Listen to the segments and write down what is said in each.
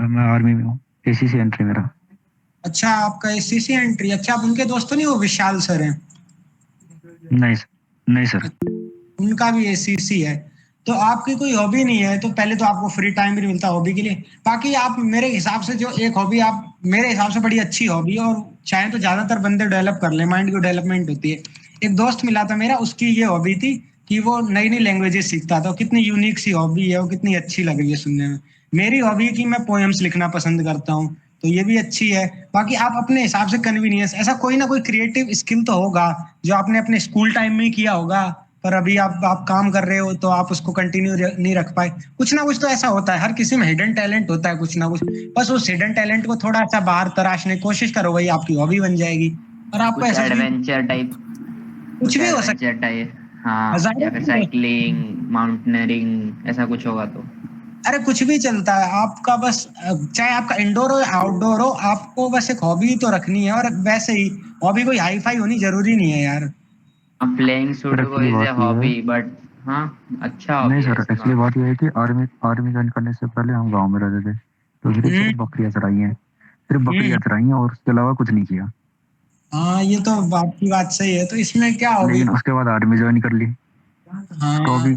मैं आर्मी में हूँ, एसीसी एंट्री मेरा। अच्छा, आपका एसीसी एंट्री। अच्छा, आप उनके दोस्त तो नहीं, वो विशाल सर हैं? नहीं सर, नहीं सर। उनका भी एसीसी है। तो आपकी कोई हॉबी नहीं है, तो पहले तो आपको फ्री टाइम भी नहीं मिलता हॉबी के लिए। बाकी आप मेरे हिसाब से जो एक हॉबी आप मेरे हिसाब से बड़ी अच्छी हॉबी है, और चाहे तो ज्यादातर बंदे डेवलप कर ले, माइंड की डेवलपमेंट होती है। एक दोस्त मिला था मेरा, उसकी ये हॉबी थी कि वो नई नई लैंग्वेजेस सीखता था। कितनी यूनिक सी हॉबी है, वो कितनी अच्छी लग रही है सुनने में। मेरी हॉबी है कि मैं पोएम्स लिखना पसंद करता हूँ, तो ये भी अच्छी है। बाकी आप अपने हिसाब से कन्वीनियंस, ऐसा कोई ना कोई क्रिएटिव स्किल तो होगा जो आपने अपने स्कूल टाइम में ही किया होगा, पर अभी आप काम कर रहे हो तो आप उसको कंटिन्यू नहीं रख पाए। कुछ ना कुछ तो ऐसा होता है, हर किसी में हिडन टैलेंट होता है कुछ ना कुछ। बस उस हिडन टैलेंट को थोड़ा सा बाहर तराशने की कोशिश करो, वही आपकी हॉबी बन जाएगी। और आपको कुछ ऐसा फील, एडवेंचर टाइप, कुछ कुछ भी हो सकता एडवेंचर टाइप, है, हाँ, हजारों या फिर चीज़ हो सकती है। साइकिलिंग, माउंटेनियरिंग, ऐसा कुछ होगा तो। अरे कुछ भी चलता है आपका, बस चाहे आपका इंडोर हो या आउटडोर हो, आपको बस एक हॉबी तो रखनी है। और वैसे ही हॉबी कोई हाई फाई होनी जरूरी नहीं है यार। Playing sir sudoku actually is a बात ये है, हॉबी, बट हाँ, अच्छा नहीं हॉबी है सर ऐसी एक्चुअली बात। बात ये है कि आर्मी आर्मी ज्वाइन करने से पहले हम गांव में रहते थे, तो सिर्फ हम्म। बकरियां चराई हैं, सिर्फ हम्म। बकरियां चराई हैं और उसके अलावा कुछ नहीं किया। हाँ, ये तो आपकी बात सही है, तो इसमें क्या हॉबी। लेकिन उसके बाद आर्मी ज्वाइन कर ली, तो हाँ। अभी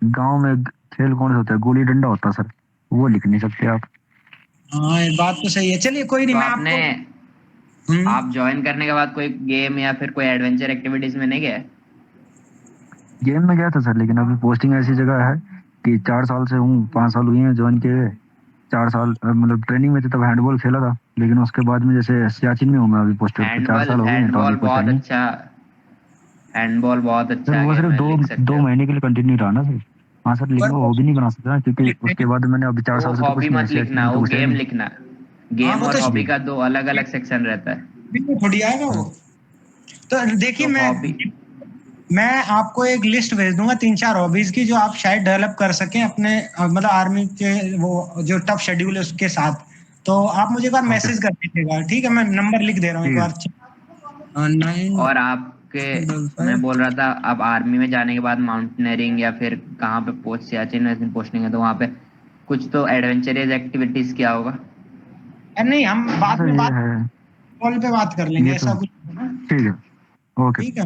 गांव में खेल कौन सा होता है, गुल्ली डंडा होता है सर, वो लिख नहीं सकते आप। हाँ, ये बात तो सही है। चलिए कोई नहीं, तो मैं आपने, आपको। हम्म। आप ज्वाइन करने के बाद कोई गेम या फिर कोई एडवेंचर एक्टिविटीज में नहीं गए? गेम में गया था सर, लेकिन अभी पोस्टिंग ऐसी जगह है कि 4 साल से हूँ, 5 साल हुए हैं ज्वाइन किए हुए। 4 साल मतलब ट्रेनिंग में थे तब हैंडबॉल खेला था, लेकिन उसके बाद में जैसे सियाचिन में हूँ मैं अभी पोस्टेड, तो चार हैंडबॉल, साल हो गए हैं, तो अभी हैंडबॉल कुछ है बहुत नहीं। अच्छा, हैंडबॉल बहुत सर अच्छा वो गेम सिर्फ है, दो लिख सकते दो हो। महीने के लिए कंटिन्यू रहा ना सर। हाँ सर, लेकिन पर वो वो हॉबी नहीं बना सकता ना, क्योंकि लिखते उसके हैं। बाद मैंने अभी चार वो साल से तो हॉबी कुछ नहीं है, मत सियाचिन लिखना, में तो वो कुछ है गेम नहीं। लिखना। हाँ, गेम वो और तो हॉबी जी। का दो अलग अलग सेक्शन रहता है। थोड़ी आएगा वो। हाँ। तो देखिए, तो हॉबी, मैं आपको एक लिस्ट भेज दूंगा 3-4 हॉबीज की, जो आप शायद डेवलप कर सकें अपने मतलब आर्मी के वो जो टफ शेड्यूल है उसके साथ। तो आप मुझे एक बार ओके मैसेज कर दीजिएगा, ठीक है? मैं नंबर लिख दे रहा हूँ एक ठीक है। बार। नाइन और आपके, डबल मैं फाइव बोल रहा था, आप आर्मी में जाने के बाद माउंटेनियरिंग या फिर कहाँ पे पोस्ट, सियाचिन में पोस्टिंग है तो वहाँ पे कुछ तो एडवेंचरस एक्टिविटीज किया होगा। नहीं, हम हाँ बाद सर में ये बात, है, कॉल पे बात कर लेंगे, ये तो ऐसा कुछ। ठीक है। ओके ठीक है।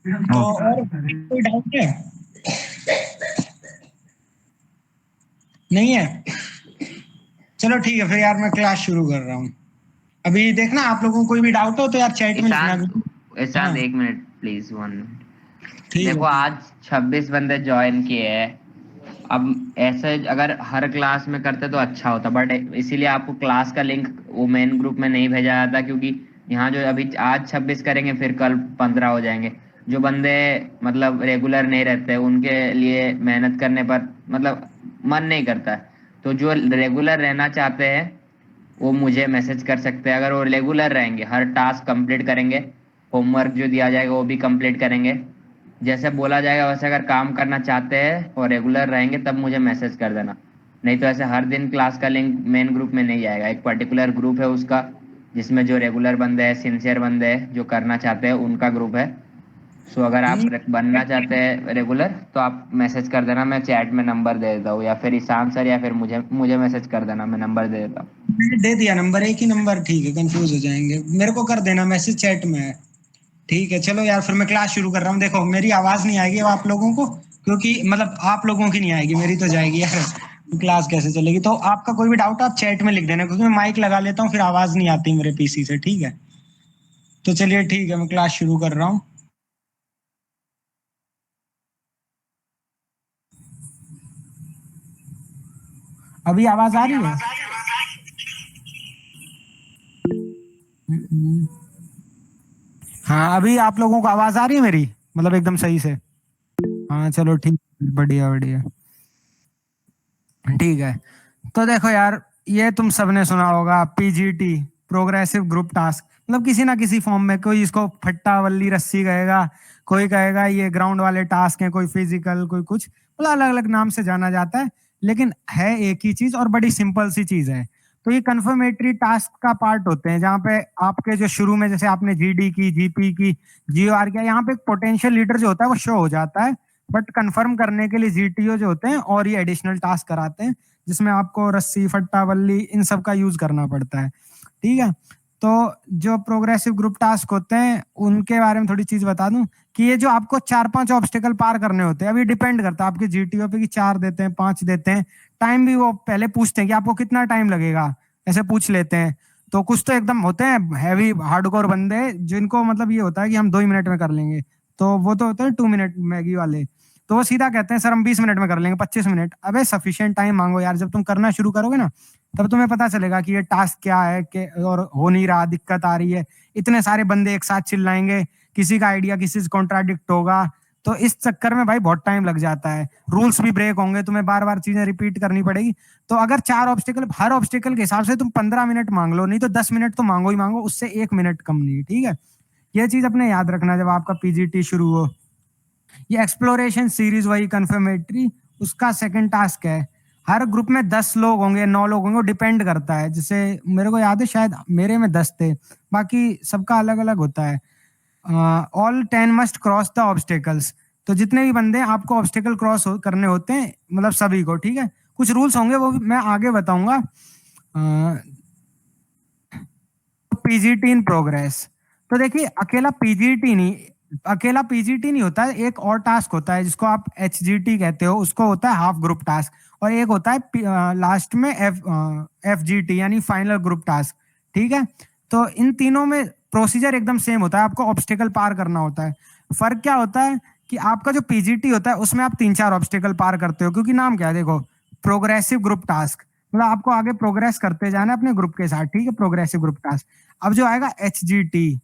तो और ओके। कोई डाउट है? नहीं है? चलो ठीक है फिर यार, मैं क्लास शुरू कर रहा हूँ। अभी देखना, आप लोगों को कोई भी डाउट हो तो यार चैट में लिखना। ईशांत, हाँ, ईशांत एक मिनट प्लीज, 1 मिनट। ठीक है, देखो ठीक। आज 26 बंदे ज्वाइन किए हैं। अब ऐसे अगर हर क्लास में करते तो अच्छा होता, बट इसीलिए आपको क्लास का लिंक वो मेन ग्रुप में नहीं भेजा जाता, क्योंकि यहाँ जो अभी आज 26 करेंगे फिर कल 15 हो जाएंगे। जो बंदे मतलब रेगुलर नहीं रहते उनके लिए मेहनत करने पर मतलब मन नहीं करता है। तो जो रेगुलर रहना चाहते हैं वो मुझे मैसेज कर सकते हैं, अगर वो रेगुलर रहेंगे, हर टास्क कंप्लीट करेंगे, होमवर्क जो दिया जाएगा वो भी कंप्लीट करेंगे, जैसे बोला जाएगा वैसे अगर काम करना चाहते हैं और रेगुलर रहेंगे तब मुझे मैसेज कर देना। नहीं तो ऐसे हर दिन क्लास का लिंक मेन ग्रुप में नहीं जाएगा, एक पर्टिकुलर ग्रुप है उसका, जिसमें जो रेगुलर बंदे हैं, सिंसियर बंदे हैं जो करना चाहते हैं उनका ग्रुप है। सो अगर आप बनना चाहते हैं रेगुलर तो आप मैसेज कर देना, मैं चैट में नंबर दे देता हूँ, या फिर ईशान सर, या फिर मुझे मुझे मैसेज कर देना, मैं नंबर दे देता हूँ। मैंने दे दिया नंबर, एक ही नंबर, ठीक है, कंफ्यूज हो जाएंगे। मेरे को कर देना मैसेज, चैट में है। ठीक है, चलो यार फिर मैं क्लास शुरू कर रहा हूँ। देखो मेरी आवाज नहीं आएगी अब आप लोगों को, क्योंकि मतलब आप लोगों की नहीं आएगी, मेरी तो जाएगी यार। तो क्लास कैसे चलेगी? तो आपका कोई भी डाउट आप चैट में लिख देना, क्योंकि मैं माइक लगा लेता हूँ फिर आवाज नहीं आती मेरे पीसी से, ठीक है? तो चलिए ठीक है, मैं क्लास शुरू कर रहा हूँ। अभी आवाज आ रही है? हाँ, अभी आप लोगों को आवाज आ रही है मेरी, मतलब एकदम सही से? हाँ चलो ठीक, बढ़िया बढ़िया। ठीक है। तो देखो यार, ये तुम सबने सुना होगा, पीजीटी, प्रोग्रेसिव ग्रुप टास्क। मतलब किसी ना किसी फॉर्म में कोई इसको फट्टा वल्ली रस्सी कहेगा, कोई कहेगा ये ग्राउंड वाले टास्क हैं, कोई फिजिकल, कोई कुछ, मतलब अलग अलग नाम से जाना जाता है। लेकिन है एक ही चीज, और बड़ी सिंपल सी चीज है। तो ये कन्फर्मेटरी टास्क का पार्ट होते हैं, जहाँ पे आपके जो शुरू में जैसे आपने जीडी की, जीपी की, जीओआर किया, यहाँ पे पोटेंशियल लीडर जो होता है वो शो हो जाता है। बट कंफर्म करने के लिए जीटीओ जो होते हैं और ये एडिशनल टास्क कराते हैं, जिसमें आपको रस्सी, फट्टा, बल्ली इन सब का यूज करना पड़ता है। ठीक है, तो जो प्रोग्रेसिव ग्रुप टास्क होते हैं उनके बारे में थोड़ी चीज बता दूं कि ये जो आपको 4-5 ऑब्स्टेकल पार करने होते हैं, अभी डिपेंड करता है आपके जीटीओ पे कि 4 देते हैं, 5 देते हैं। टाइम भी वो पहले पूछते हैं कि आपको कितना टाइम लगेगा, ऐसे पूछ लेते हैं। तो कुछ तो एकदम होते हैं हैवी हार्डकोर बंदे, जिनको मतलब ये होता है कि हम 2 ही मिनट में कर लेंगे, तो वो तो होते हैं 2 मिनट मैगी वाले, तो वो सीधा कहते हैं सर हम 20 मिनट में कर लेंगे, 25 मिनट। अबे सफिशिएंट टाइम मांगो यार, जब तुम करना शुरू करोगे ना तब तुम्हें पता चलेगा कि ये टास्क क्या है कि और हो नहीं रहा, दिक्कत आ रही है। इतने सारे बंदे एक साथ चिल्लाएंगे, किसी का आइडिया किसी से कॉन्ट्राडिक्ट होगा, तो इस चक्कर में भाई बहुत टाइम लग जाता है। रूल्स भी ब्रेक होंगे, तुम्हें बार बार चीजें रिपीट करनी पड़ेगी। तो अगर 4 ऑब्स्टिकल, हर ऑब्स्टिकल के हिसाब से तुम 15 मिनट मांग लो, नहीं तो 10 मिनट तो मांगो ही मांगो, उससे 1 मिनट कम नहीं। ठीक है, ये चीज अपने याद रखना जब आपका पीजीटी शुरू हो। ये एक्सप्लोरेशन सीरीज वही कंफर्मेटरी, उसका सेकंड टास्क है। हर ग्रुप में 10 लोग होंगे, 9 लोग होंगे, वो डिपेंड करता है। जैसे मेरे को याद है शायद मेरे में 10 थे, बाकी सबका अलग अलग होता है। All 10 must cross the obstacles, तो जितने भी बंदे आपको ऑब्स्टेकल क्रॉस करने होते हैं, मतलब सभी को। ठीक है, कुछ रूल्स होंगे वो भी मैं आगे बताऊंगा। पीजीटी इन प्रोग्रेस, तो देखिए अकेला पीजीटी नहीं होता है, एक और टास्क होता है जिसको आप एचजीटी कहते हो, उसको होता है हाफ ग्रुप टास्क, और एक होता है लास्ट में एफजीटी यानी फाइनल ग्रुप टास्क। ठीक है, तो इन तीनों में प्रोसीजर एकदम सेम होता है, आपको ऑब्स्टेकल पार करना होता है। फर्क क्या होता है कि आपका जो पीजीटी होता है उसमें आप 3-4 ऑब्स्टेकल पार करते हो, क्योंकि नाम क्या है देखो, प्रोग्रेसिव ग्रुप टास्क, मतलब आपको आगे प्रोग्रेस करते जाना है अपने ग्रुप के साथ। ठीक है, प्रोग्रेसिव ग्रुप टास्क। अब जो आएगा एचजीटी,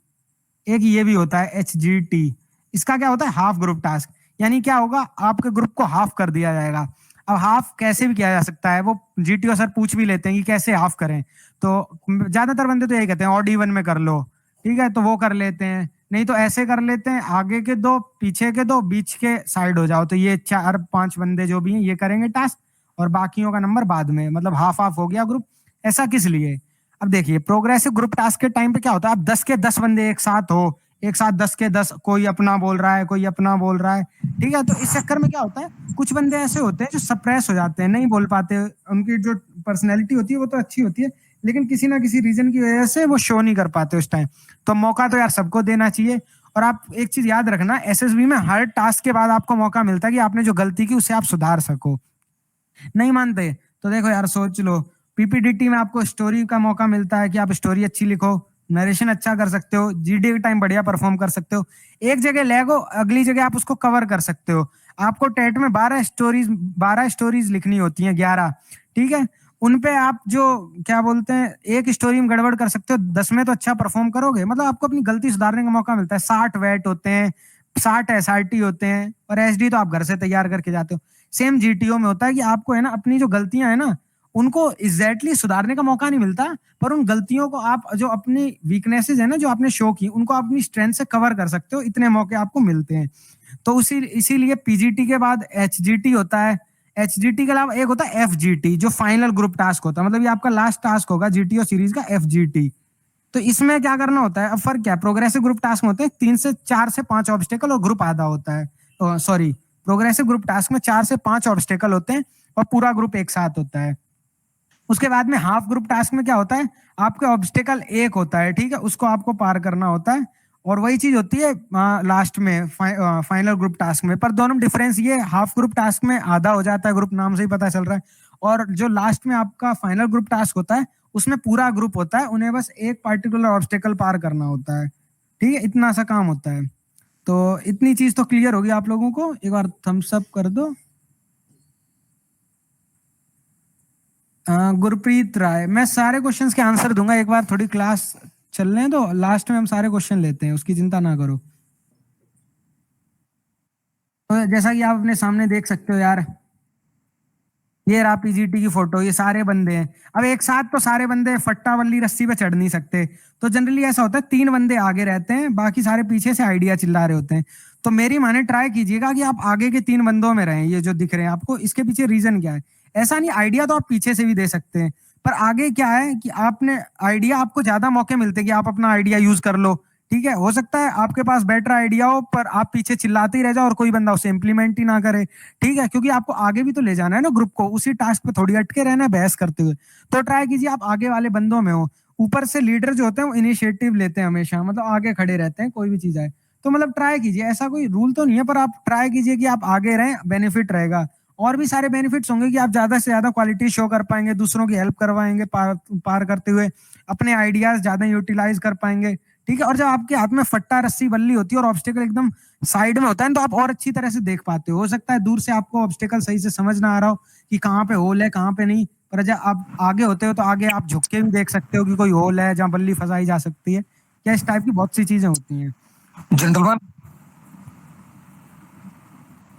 एक ये भी होता है एचजीटी, इसका क्या होता है हाफ ग्रुप टास्क, यानी क्या होगा आपके ग्रुप को हाफ कर दिया जाएगा। अब हाफ कैसे भी किया जा सकता है, वो जीटीओ सर पूछ भी लेते हैं कि कैसे हाफ करें, तो ज्यादातर बंदे तो यही कहते हैं ऑड इवन में कर लो। ठीक है, तो वो कर लेते हैं, नहीं तो ऐसे कर लेते हैं, आगे के 2, पीछे के 2, बीच के साइड हो जाओ, तो ये 4-5 बंदे जो भी हैं ये करेंगे टास्क, और बाकियों का नंबर बाद में, मतलब हाफ हाफ हो गया ग्रुप। ऐसा किस लिए? अब देखिए प्रोग्रेसिव ग्रुप टास्क के टाइम पे क्या होता है, अब 10 के 10 बंदे एक साथ हो, एक साथ 10 के 10 कोई अपना बोल रहा है, कोई अपना बोल रहा है। ठीक है, तो इस चक्कर में क्या होता है, कुछ बंदे ऐसे होते हैं जो सप्रेस हो जाते हैं, नहीं बोल पाते, उनकी जो पर्सनैलिटी होती है वो तो अच्छी होती है, लेकिन किसी ना किसी रीजन की वजह से वो शो नहीं कर पाते उस टाइम। तो मौका तो यार सबको देना चाहिए। और आप एक चीज याद रखना, एसएसबी में हर टास्क के बाद आपको मौका मिलता है कि आपने जो गलती की उसे आप सुधार सको। नहीं मानते तो देखो यार, सोच लो, पीपीडीटी में आपको स्टोरी का मौका मिलता है कि आप स्टोरी अच्छी लिखो, नरेशन अच्छा कर सकते हो, जीडी के टाइम बढ़िया परफॉर्म कर सकते हो। एक जगह लैग हो, अगली जगह आप उसको कवर कर सकते हो। आपको टेट में 12 स्टोरीज लिखनी होती हैं, 11। ठीक है, उनपे आप जो क्या बोलते हैं, एक स्टोरी में गड़बड़ कर सकते हो, 10 में तो अच्छा परफॉर्म करोगे, मतलब आपको अपनी गलती सुधारने का मौका मिलता है। 60 वेट होते हैं, 60 एसआरटी होते हैं, और एसडी तो आप घर से तैयार करके जाते हो। सेम जीटीओ में होता है कि आपको है ना अपनी जो गलतियां है ना उनको एग्जैक्टली सुधारने का मौका नहीं मिलता, पर उन गलतियों को आप जो अपनी वीकनेसेस है ना जो आपने शो की, उनको आप अपनी स्ट्रेंथ से कवर कर सकते हो, इतने मौके आपको मिलते हैं। तो इसीलिए पीजीटी के बाद एचजीटी होता है। एचजीटी के अलावा एक होता है एफजीटी, जो फाइनल ग्रुप टास्क होता है, मतलब ये आपका लास्ट टास्क होगा जीटीओ सीरीज का, एफजीटी। तो इसमें क्या करना होता है, अब फर्क क्या है, प्रोग्रेसिव ग्रुप टास्क में होते हैं 4 से 5 ऑब्स्टेकल और ग्रुप आधा होता है। सॉरी, प्रोग्रेसिव ग्रुप टास्क में 4 से 5 ऑब्स्टेकल होते हैं और पूरा ग्रुप एक साथ होता है। उसके बाद में हाफ ग्रुप टास्क में क्या होता है, आपके ऑब्स्टेकल एक होता है, ठीक है, उसको आपको पार करना होता है, और वही चीज होती है लास्ट में फाइनल ग्रुप टास्क में। पर दोनों डिफरेंस ये, हाफ ग्रुप टास्क में आधा हो जाता है ग्रुप, नाम से ही पता चल रहा है, और जो लास्ट में आपका फाइनल ग्रुप टास्क होता है उसमें पूरा ग्रुप होता है, उन्हें बस एक पार्टिकुलर ऑब्स्टेकल पार करना होता है। ठीक है, इतना सा काम होता है। तो इतनी चीज तो क्लियर होगी आप लोगों को, एक बार थम्स अप कर दो। गुरप्रीत राय, मैं सारे क्वेश्चंस के आंसर दूंगा, एक बार थोड़ी क्लास चलने दो, लास्ट में हम सारे क्वेश्चन लेते हैं, उसकी चिंता ना करो। तो जैसा कि आप अपने सामने देख सकते हो यार, ये रहा पीजीटी की फोटो, ये सारे बंदे हैं। अब एक साथ तो सारे बंदे फट्टा वल्ली रस्सी पे चढ़ नहीं सकते, तो जनरली ऐसा होता है 3 बंदे आगे रहते हैं, बाकी सारे पीछे से आइडिया चिल्ला रहे होते हैं। तो मेरी माने ट्राई कीजिएगा कि आप आगे के 3 बंदों में रहें, ये जो दिख रहे हैं आपको, इसके पीछे रीजन क्या है। ऐसा नहीं, आइडिया तो आप पीछे से भी दे सकते हैं, पर आगे क्या है कि आपने आइडिया, आपको ज्यादा मौके मिलते हैं कि आप अपना आइडिया यूज कर लो। ठीक है, हो सकता है आपके पास बेटर आइडिया हो पर आप पीछे चिल्लाते ही रह जाओ और कोई बंदा उसे इम्प्लीमेंट ही ना करे। ठीक है, क्योंकि आपको आगे भी तो ले जाना है ना ग्रुप को, उसी टास्क पे थोड़ी अटके रहना है बहस करते हुए। तो ट्राई कीजिए आप आगे वाले बंदों में हो। ऊपर से लीडर जो होते हैं वो इनिशिएटिव लेते हैं हमेशा, मतलब आगे खड़े रहते हैं कोई भी चीज आए। तो मतलब ट्राई कीजिए, ऐसा कोई रूल तो नहीं है पर आप ट्राई कीजिए कि आप आगे रहें, बेनिफिट रहेगा। और भी सारे बेनिफिट्स होंगे कि आप ज्यादा से ज्यादा क्वालिटी शो कर पाएंगे, दूसरों की हेल्प करवाएंगे पार करते हुए, अपने आइडियाज ज्यादा यूटिलाइज कर पाएंगे। ठीक है, और जब आपके हाथ में फट्टा रस्सी बल्ली होती है और ऑब्स्टेकल एकदम साइड में होता है तो आप और अच्छी तरह से देख पाते हो सकता है दूर से आपको ऑब्स्टेकल सही से समझ ना आ रहा हो कि कहाँ पे होल है कहाँ पे नहीं, पर जब आप आगे होते हो तो आगे आप झुक के भी देख सकते हो कि कोई होल है जहाँ बल्ली फंसाई जा सकती है, या इस टाइप की बहुत सी चीजें होती हैं। जेंटलमैन,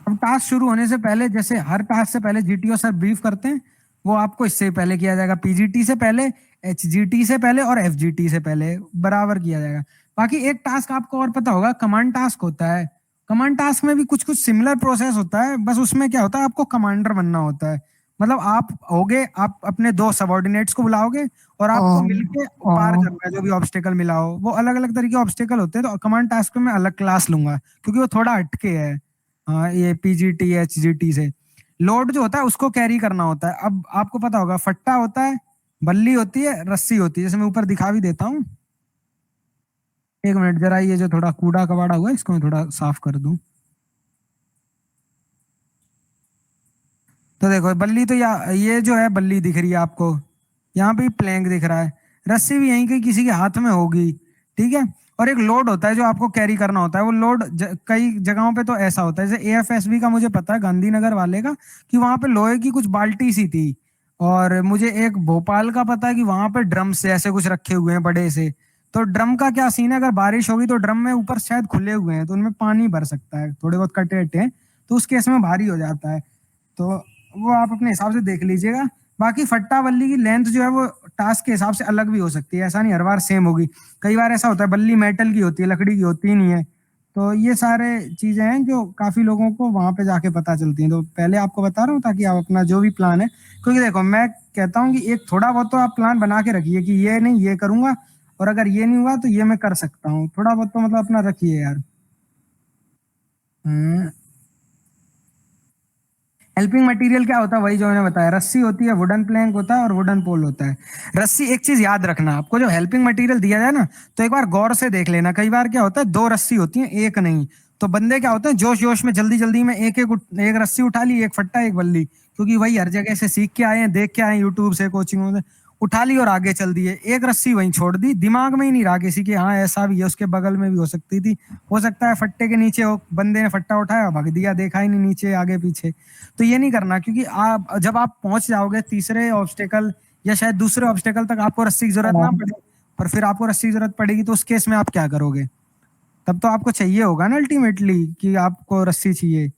अब टास्क शुरू होने से पहले, जैसे हर टास्क से पहले जीटीओ सर ब्रीफ करते हैं, वो आपको इससे पहले किया जाएगा, पीजीटी से पहले, एचजीटी से पहले और एफजीटी से पहले बराबर किया जाएगा। बाकी एक टास्क आपको और पता होगा, कमांड टास्क होता है। कमांड टास्क में भी कुछ कुछ सिमिलर प्रोसेस होता है, बस उसमें क्या होता है आपको कमांडर बनना होता है। मतलब आप होगे, आप अपने 2 सबऑर्डिनेट्स को बुलाओगे और आपको मिलके पार करना है जो भी ऑब्स्टेकल मिला हो। वो अलग अलग तरीके ऑब्स्टेकल होते हैं, तो कमांड टास्क में मैं अलग क्लास लूंगा क्योंकि वो थोड़ा हटके है। हाँ, ये पीजीटी एचजीटी से लोड जो होता है उसको कैरी करना होता है। अब आपको पता होगा फट्टा होता है, बल्ली होती है, रस्सी होती है, जैसे मैं ऊपर दिखा भी देता हूँ। एक मिनट जरा, ये जो थोड़ा कूड़ा कबाड़ा हुआ है इसको मैं थोड़ा साफ कर दूं। तो देखो बल्ली तो ये जो है बल्ली दिख रही है आपको, यहाँ पे प्लैंक दिख रहा है, रस्सी भी यहीं कहीं किसी के हाथ में होगी। ठीक है, और एक लोड होता है जो आपको कैरी करना होता है। वो लोड कई जगहों पे तो ऐसा होता है, जैसे एएफएसबी का मुझे पता है, गांधीनगर वाले का, कि वहां पे लोहे की कुछ बाल्टी सी थी। और मुझे एक भोपाल का पता है कि वहां पे ड्रम से ऐसे कुछ रखे हुए हैं बड़े से। तो ड्रम का क्या सीन है, अगर बारिश होगी तो ड्रम में ऊपर शायद खुले हुए हैं तो उनमें पानी भर सकता है, थोड़े बहुत कटे अटे हैं, तो उस केस में भारी हो जाता है। तो वो आप अपने हिसाब से देख लीजिएगा। बाकी फट्टा बल्ली की लेंथ जो है वो टास्क के हिसाब से अलग भी हो सकती है, ऐसा नहीं हर बार सेम होगी। कई बार ऐसा होता है बल्ली मेटल की होती है, लकड़ी की होती ही नहीं है। तो ये सारे चीजें हैं जो काफी लोगों को वहां पे जाके पता चलती हैं। तो पहले आपको बता रहा हूँ ताकि आप अपना जो भी प्लान है, क्योंकि देखो मैं कहता हूँ कि एक थोड़ा बहुत तो आप प्लान बना के रखिए कि ये नहीं ये करूंगा, और अगर ये नहीं हुआ तो ये मैं कर सकता हूँ, थोड़ा बहुत तो मतलब अपना रखिए यार। हेल्पिंग मटेरियल क्या होता है, वही जो मैंने बताया, रस्सी होती है, वुडन प्लैंक होता है और वुडन पोल होता है। रस्सी, एक चीज याद रखना, आपको जो हेल्पिंग मटेरियल दिया जाए ना तो एक बार गौर से देख लेना। कई बार क्या होता है 2 रस्सी होती है एक नहीं, तो बंदे क्या होते हैं जोश जोश में जल्दी जल्दी में एक रस्सी उठा ली, एक फट्टा एक बल्ली, क्योंकि वही हर जगह से सीख के आए हैं, देख के आए हैं, यूट्यूब से, कोचिंग में उठा ली और आगे चल दिए। एक रस्सी वहीं छोड़ दी, दिमाग में ही नहीं रहा किसी के, हाँ ऐसा भी है, उसके बगल में भी हो सकती थी, हो सकता है फट्टे के नीचे हो, बंदे ने फट्टा उठाया भाग दिया, देखा ही नहीं नीचे आगे पीछे। तो ये नहीं करना, क्योंकि आप जब आप पहुंच जाओगे तीसरे ऑब्स्टेकल या शायद दूसरे ऑब्स्टेकल तक आपको रस्सी की जरूरत ना पड़े, पर फिर आपको रस्सी की जरूरत पड़ेगी तो उस केस में आप क्या करोगे? तब तो आपको चाहिए होगा ना अल्टीमेटली कि आपको रस्सी चाहिए।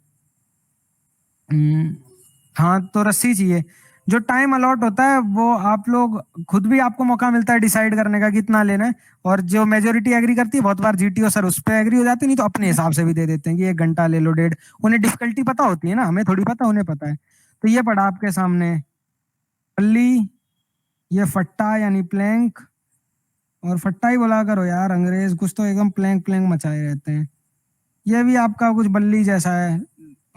हाँ, तो रस्सी चाहिए। जो टाइम अलॉट होता है वो आप लोग खुद भी, आपको मौका मिलता है डिसाइड करने का कितना लेना है, और जो मेजोरिटी एग्री करती है, बहुत बार जीटीओ सर उस पर एग्री हो जाते हैं, नहीं तो अपने हिसाब से भी दे देते हैं कि 1 घंटा ले लो, 1.5। उन्हें डिफिकल्टी पता होती है ना, हमें थोड़ी पता, उन्हें पता है। तो ये पड़ा आपके सामने पल्ली, ये फट्टा यानी प्लैंक, और फट्टा ही बोला करो यार, अंग्रेज कुछ तो एकदम प्लैंक प्लैंक मचाए रहते हैं। ये भी आपका कुछ बल्ली जैसा है,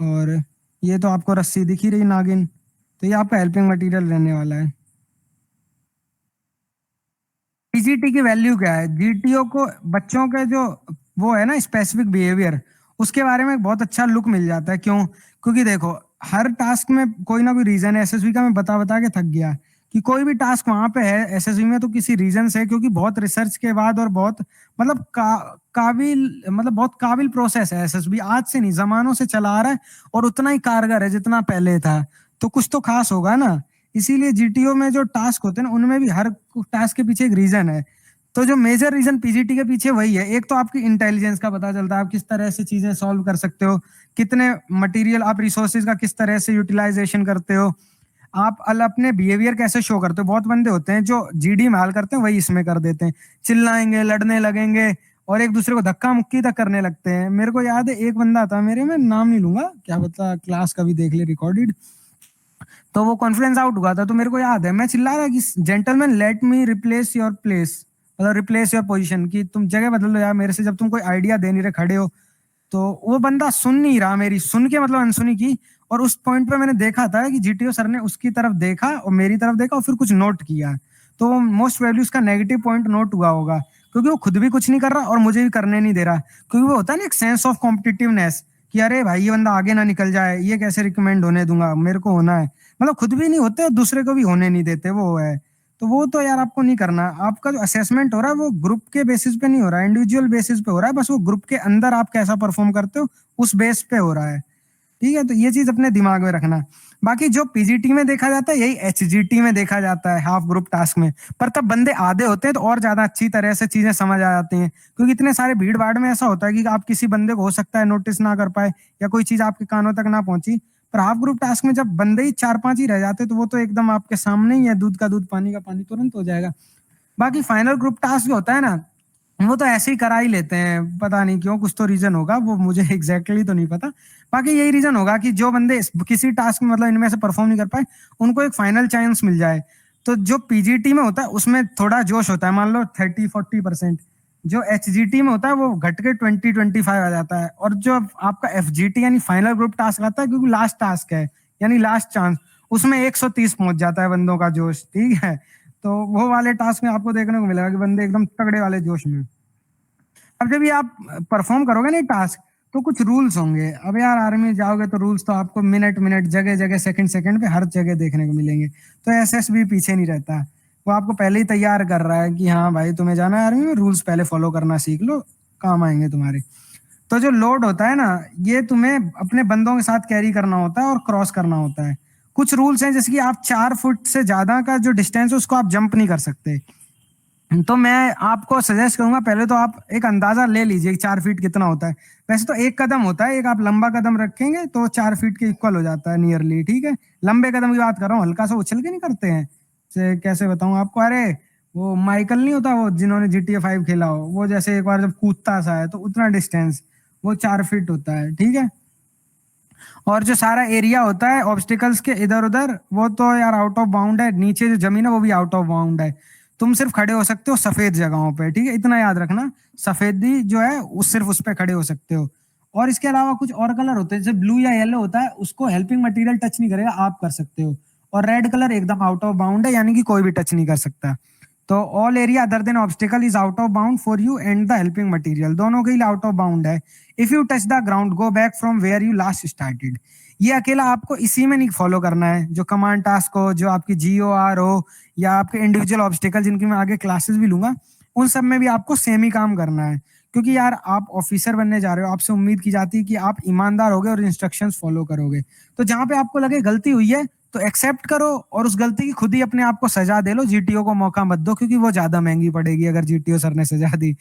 और ये तो आपको रस्सी दिख ही रही, नागिन, तो ये आपका हेल्पिंग मटेरियल रहने वाला है। पीजीटी की वैल्यू क्या है? जीटीओ को बच्चों के जो वो है ना स्पेसिफिक बिहेवियर, उसके बारे में बहुत अच्छा लुक मिल जाता है। क्यों? क्योंकि देखो हर टास्क में कोई ना कोई रीजन है। एसएसबी का मैं बता बता के थक गया कि कोई भी टास्क वहां पे है एसएसबी में तो किसी रीजन से, क्योंकि बहुत रिसर्च के बाद और बहुत मतलब काबिल, मतलब बहुत काबिल प्रोसेस है। एसएसबी आज से नहीं, जमानों से चला आ रहा है और उतना ही कारगर है जितना पहले था, तो कुछ तो खास होगा ना। इसीलिए जीटीओ में जो टास्क होते हैं ना उनमें भी हर टास्क के पीछे एक रीजन है। तो जो मेजर रीजन पीजीटी के पीछे वही है, एक तो आपकी इंटेलिजेंस का पता चलता है, आप किस तरह से चीजें सॉल्व कर सकते हो, कितने मटेरियल आप रिसोर्सेज का किस तरह से यूटिलाइजेशन करते हो, आप अपने बिहेवियर कैसे शो करते हो। बहुत बंदे होते हैं जो जीडी में हाल करते हैं वही इसमें कर देते हैं, चिल्लाएंगे, लड़ने लगेंगे और एक दूसरे को धक्का मुक्की तक करने लगते हैं। मेरे को याद है एक बंदा था मेरे में, नाम नहीं लूंगा, क्या पता क्लास का भी देख ले रिकॉर्डेड, तो वो कॉन्फिडेंस आउट हुआ था। तो मेरे को याद है मैं चिल्ला रहा कि gentleman let me replace your place, मतलब रिप्लेस योर पोजीशन, कि तुम जगह बदल लो यार मेरे से, जब तुम कोई आइडिया दे नहीं रहे खड़े हो। तो वो बंदा सुन नहीं रहा मेरी, सुन के मतलब अनसुनी की। और उस पॉइंट पे मैंने देखा था कि जीटीओ सर ने उसकी तरफ देखा और मेरी तरफ देखा और फिर कुछ नोट किया। तो मोस्ट वैल्यू उसका नेगेटिव पॉइंट नोट हुआ होगा, क्योंकि वो खुद भी कुछ नहीं कर रहा और मुझे भी करने नहीं दे रहा। क्योंकि वो होता है ना एक सेंस ऑफ कॉम्पिटिटिवनेस, कि अरे भाई ये बंदा आगे ना निकल जाए, ये कैसे रिकमेंड होने दूंगा, मेरे को होना है। मतलब खुद भी नहीं होते और दूसरे को भी होने नहीं देते, वो है। तो वो तो यार आपको नहीं करना। आपका जो असेसमेंट हो रहा है वो ग्रुप के बेसिस पे नहीं हो रहा है, इंडिविजुअल बेसिस पे हो रहा है। बस वो ग्रुप के अंदर आप कैसा परफॉर्म करते हो उस बेस पे हो रहा है। ठीक है, तो ये चीज अपने दिमाग में रखना। बाकी जो पीजीटी में देखा जाता है यही एचजीटी में देखा जाता है, हाफ ग्रुप टास्क में। पर तब बंदे आधे होते हैं तो और ज्यादा अच्छी तरह से चीजें समझ आ जाती हैं, क्योंकि इतने सारे भीड़ भाड़ में ऐसा होता है कि आप किसी बंदे को हो सकता है नोटिस ना कर पाए या कोई चीज आपके कानों तक ना पहुंची। पर हाफ ग्रुप टास्क में जब बंदे ही 4-5 ही रह जाते तो वो तो एकदम आपके सामने ही है, दूध का दूध पानी का पानी, तुरंत हो जाएगा। बाकी फाइनल ग्रुप टास्क जो होता है ना, वो तो ऐसे ही करा ही लेते हैं, पता नहीं क्यों, कुछ तो रीजन होगा, वो मुझे एग्जैक्टली तो नहीं पता। बाकी यही रीजन होगा कि जो बंदे किसी टास्क में मतलब इनमें से परफॉर्म नहीं कर पाए उनको एक फाइनल चांस मिल जाए। तो जो पीजीटी में होता है उसमें थोड़ा जोश होता है, मान लो 30-40%। जो एचजीटी में होता है वो घट के 20-25 आ जाता है। और जो आपका एफजीटी यानी फाइनल ग्रुप टास्क आता है, क्योंकि लास्ट टास्क है यानी लास्ट चांस, उसमें 130 पहुंच जाता है बंदों का जोश। ठीक है, तो वो वाले टास्क में आपको देखने को मिलेगा कि बंदे एकदम तगड़े वाले जोश में। अब जब ये आप परफॉर्म करोगे ना टास्क, तो कुछ रूल्स होंगे। अब यार आर्मी जाओगे तो रूल्स तो आपको मिनट मिनट, जगह जगह, सेकंड सेकंड पे हर जगह देखने को मिलेंगे। तो एसएस भी पीछे नहीं रहता, वो आपको पहले ही तैयार कर रहा है कि हाँ भाई तुम्हें जाना है आर्मी में, रूल्स पहले फॉलो करना सीख लो, काम आएंगे तुम्हारे। तो जो लोड होता है ना, ये तुम्हें अपने बंदों के साथ कैरी करना होता है और क्रॉस करना होता है। कुछ रूल्स हैं जैसे कि आप 4 फुट से ज्यादा का जो डिस्टेंस है उसको आप जंप नहीं कर सकते। तो मैं आपको सजेस्ट करूंगा पहले तो आप एक अंदाजा ले लीजिए कि 4 फीट कितना होता है। वैसे तो 1 कदम होता है, एक आप लंबा कदम रखेंगे तो 4 फीट के इक्वल हो जाता है नियरली। ठीक है, लंबे कदम की बात कर रहा हूँ, हल्का सा उछल के नहीं करते हैं। कैसे बताऊं आपको, अरे वो माइकल नहीं होता, वो जिन्होंने GTA 5 खेला हो, वो जैसे एक बार जब कूदता सा है तो उतना डिस्टेंस वो 4 फीट होता है। ठीक है, और जो सारा एरिया होता है ऑब्स्टिकल्स के इधर उधर, वो तो यार आउट ऑफ बाउंड है। नीचे जो जमीन है वो भी आउट ऑफ बाउंड है। तुम सिर्फ खड़े हो सकते हो सफेद जगहों पे। ठीक है, इतना याद रखना, सफेदी जो है उस सिर्फ उस पे खड़े हो सकते हो। और इसके अलावा कुछ और कलर होते हैं, जैसे ब्लू या येलो होता है, उसको हेल्पिंग मटेरियल टच नहीं करेगा, आप कर सकते हो। और रेड कलर एकदम आउट ऑफ बाउंड है, यानी कि कोई भी टच नहीं कर सकता। तो all area other than obstacle is out of bound for you and the helping material, दोनों के लिए आउट ऑफ बाउंड है। If you touch the ground go back from where you last started. ये अकेला आपको इसी में नहीं फॉलो करना है, जो कमांड टास्क हो, जो आपकी GOR हो, या आपके इंडिविजुअल ऑब्स्टिकल जिनकी मैं आगे क्लासेस भी लूंगा, उन सब में भी आपको सेम ही काम करना है। क्योंकि यार आप ऑफिसर बनने जा रहे हो, आपसे उम्मीद की जाती है कि आप ईमानदार होगे और इंस्ट्रक्शंस फॉलो करोगे। तो जहां पे आपको लगे गलती हुई है तो एक्सेप्ट करो और उस गलती की खुद ही अपने आप को सजा दे लो, जीटीओ को मौका मत दो, क्योंकि वो ज्यादा महंगी पड़ेगी अगर जीटीओ सर ने सजा दी।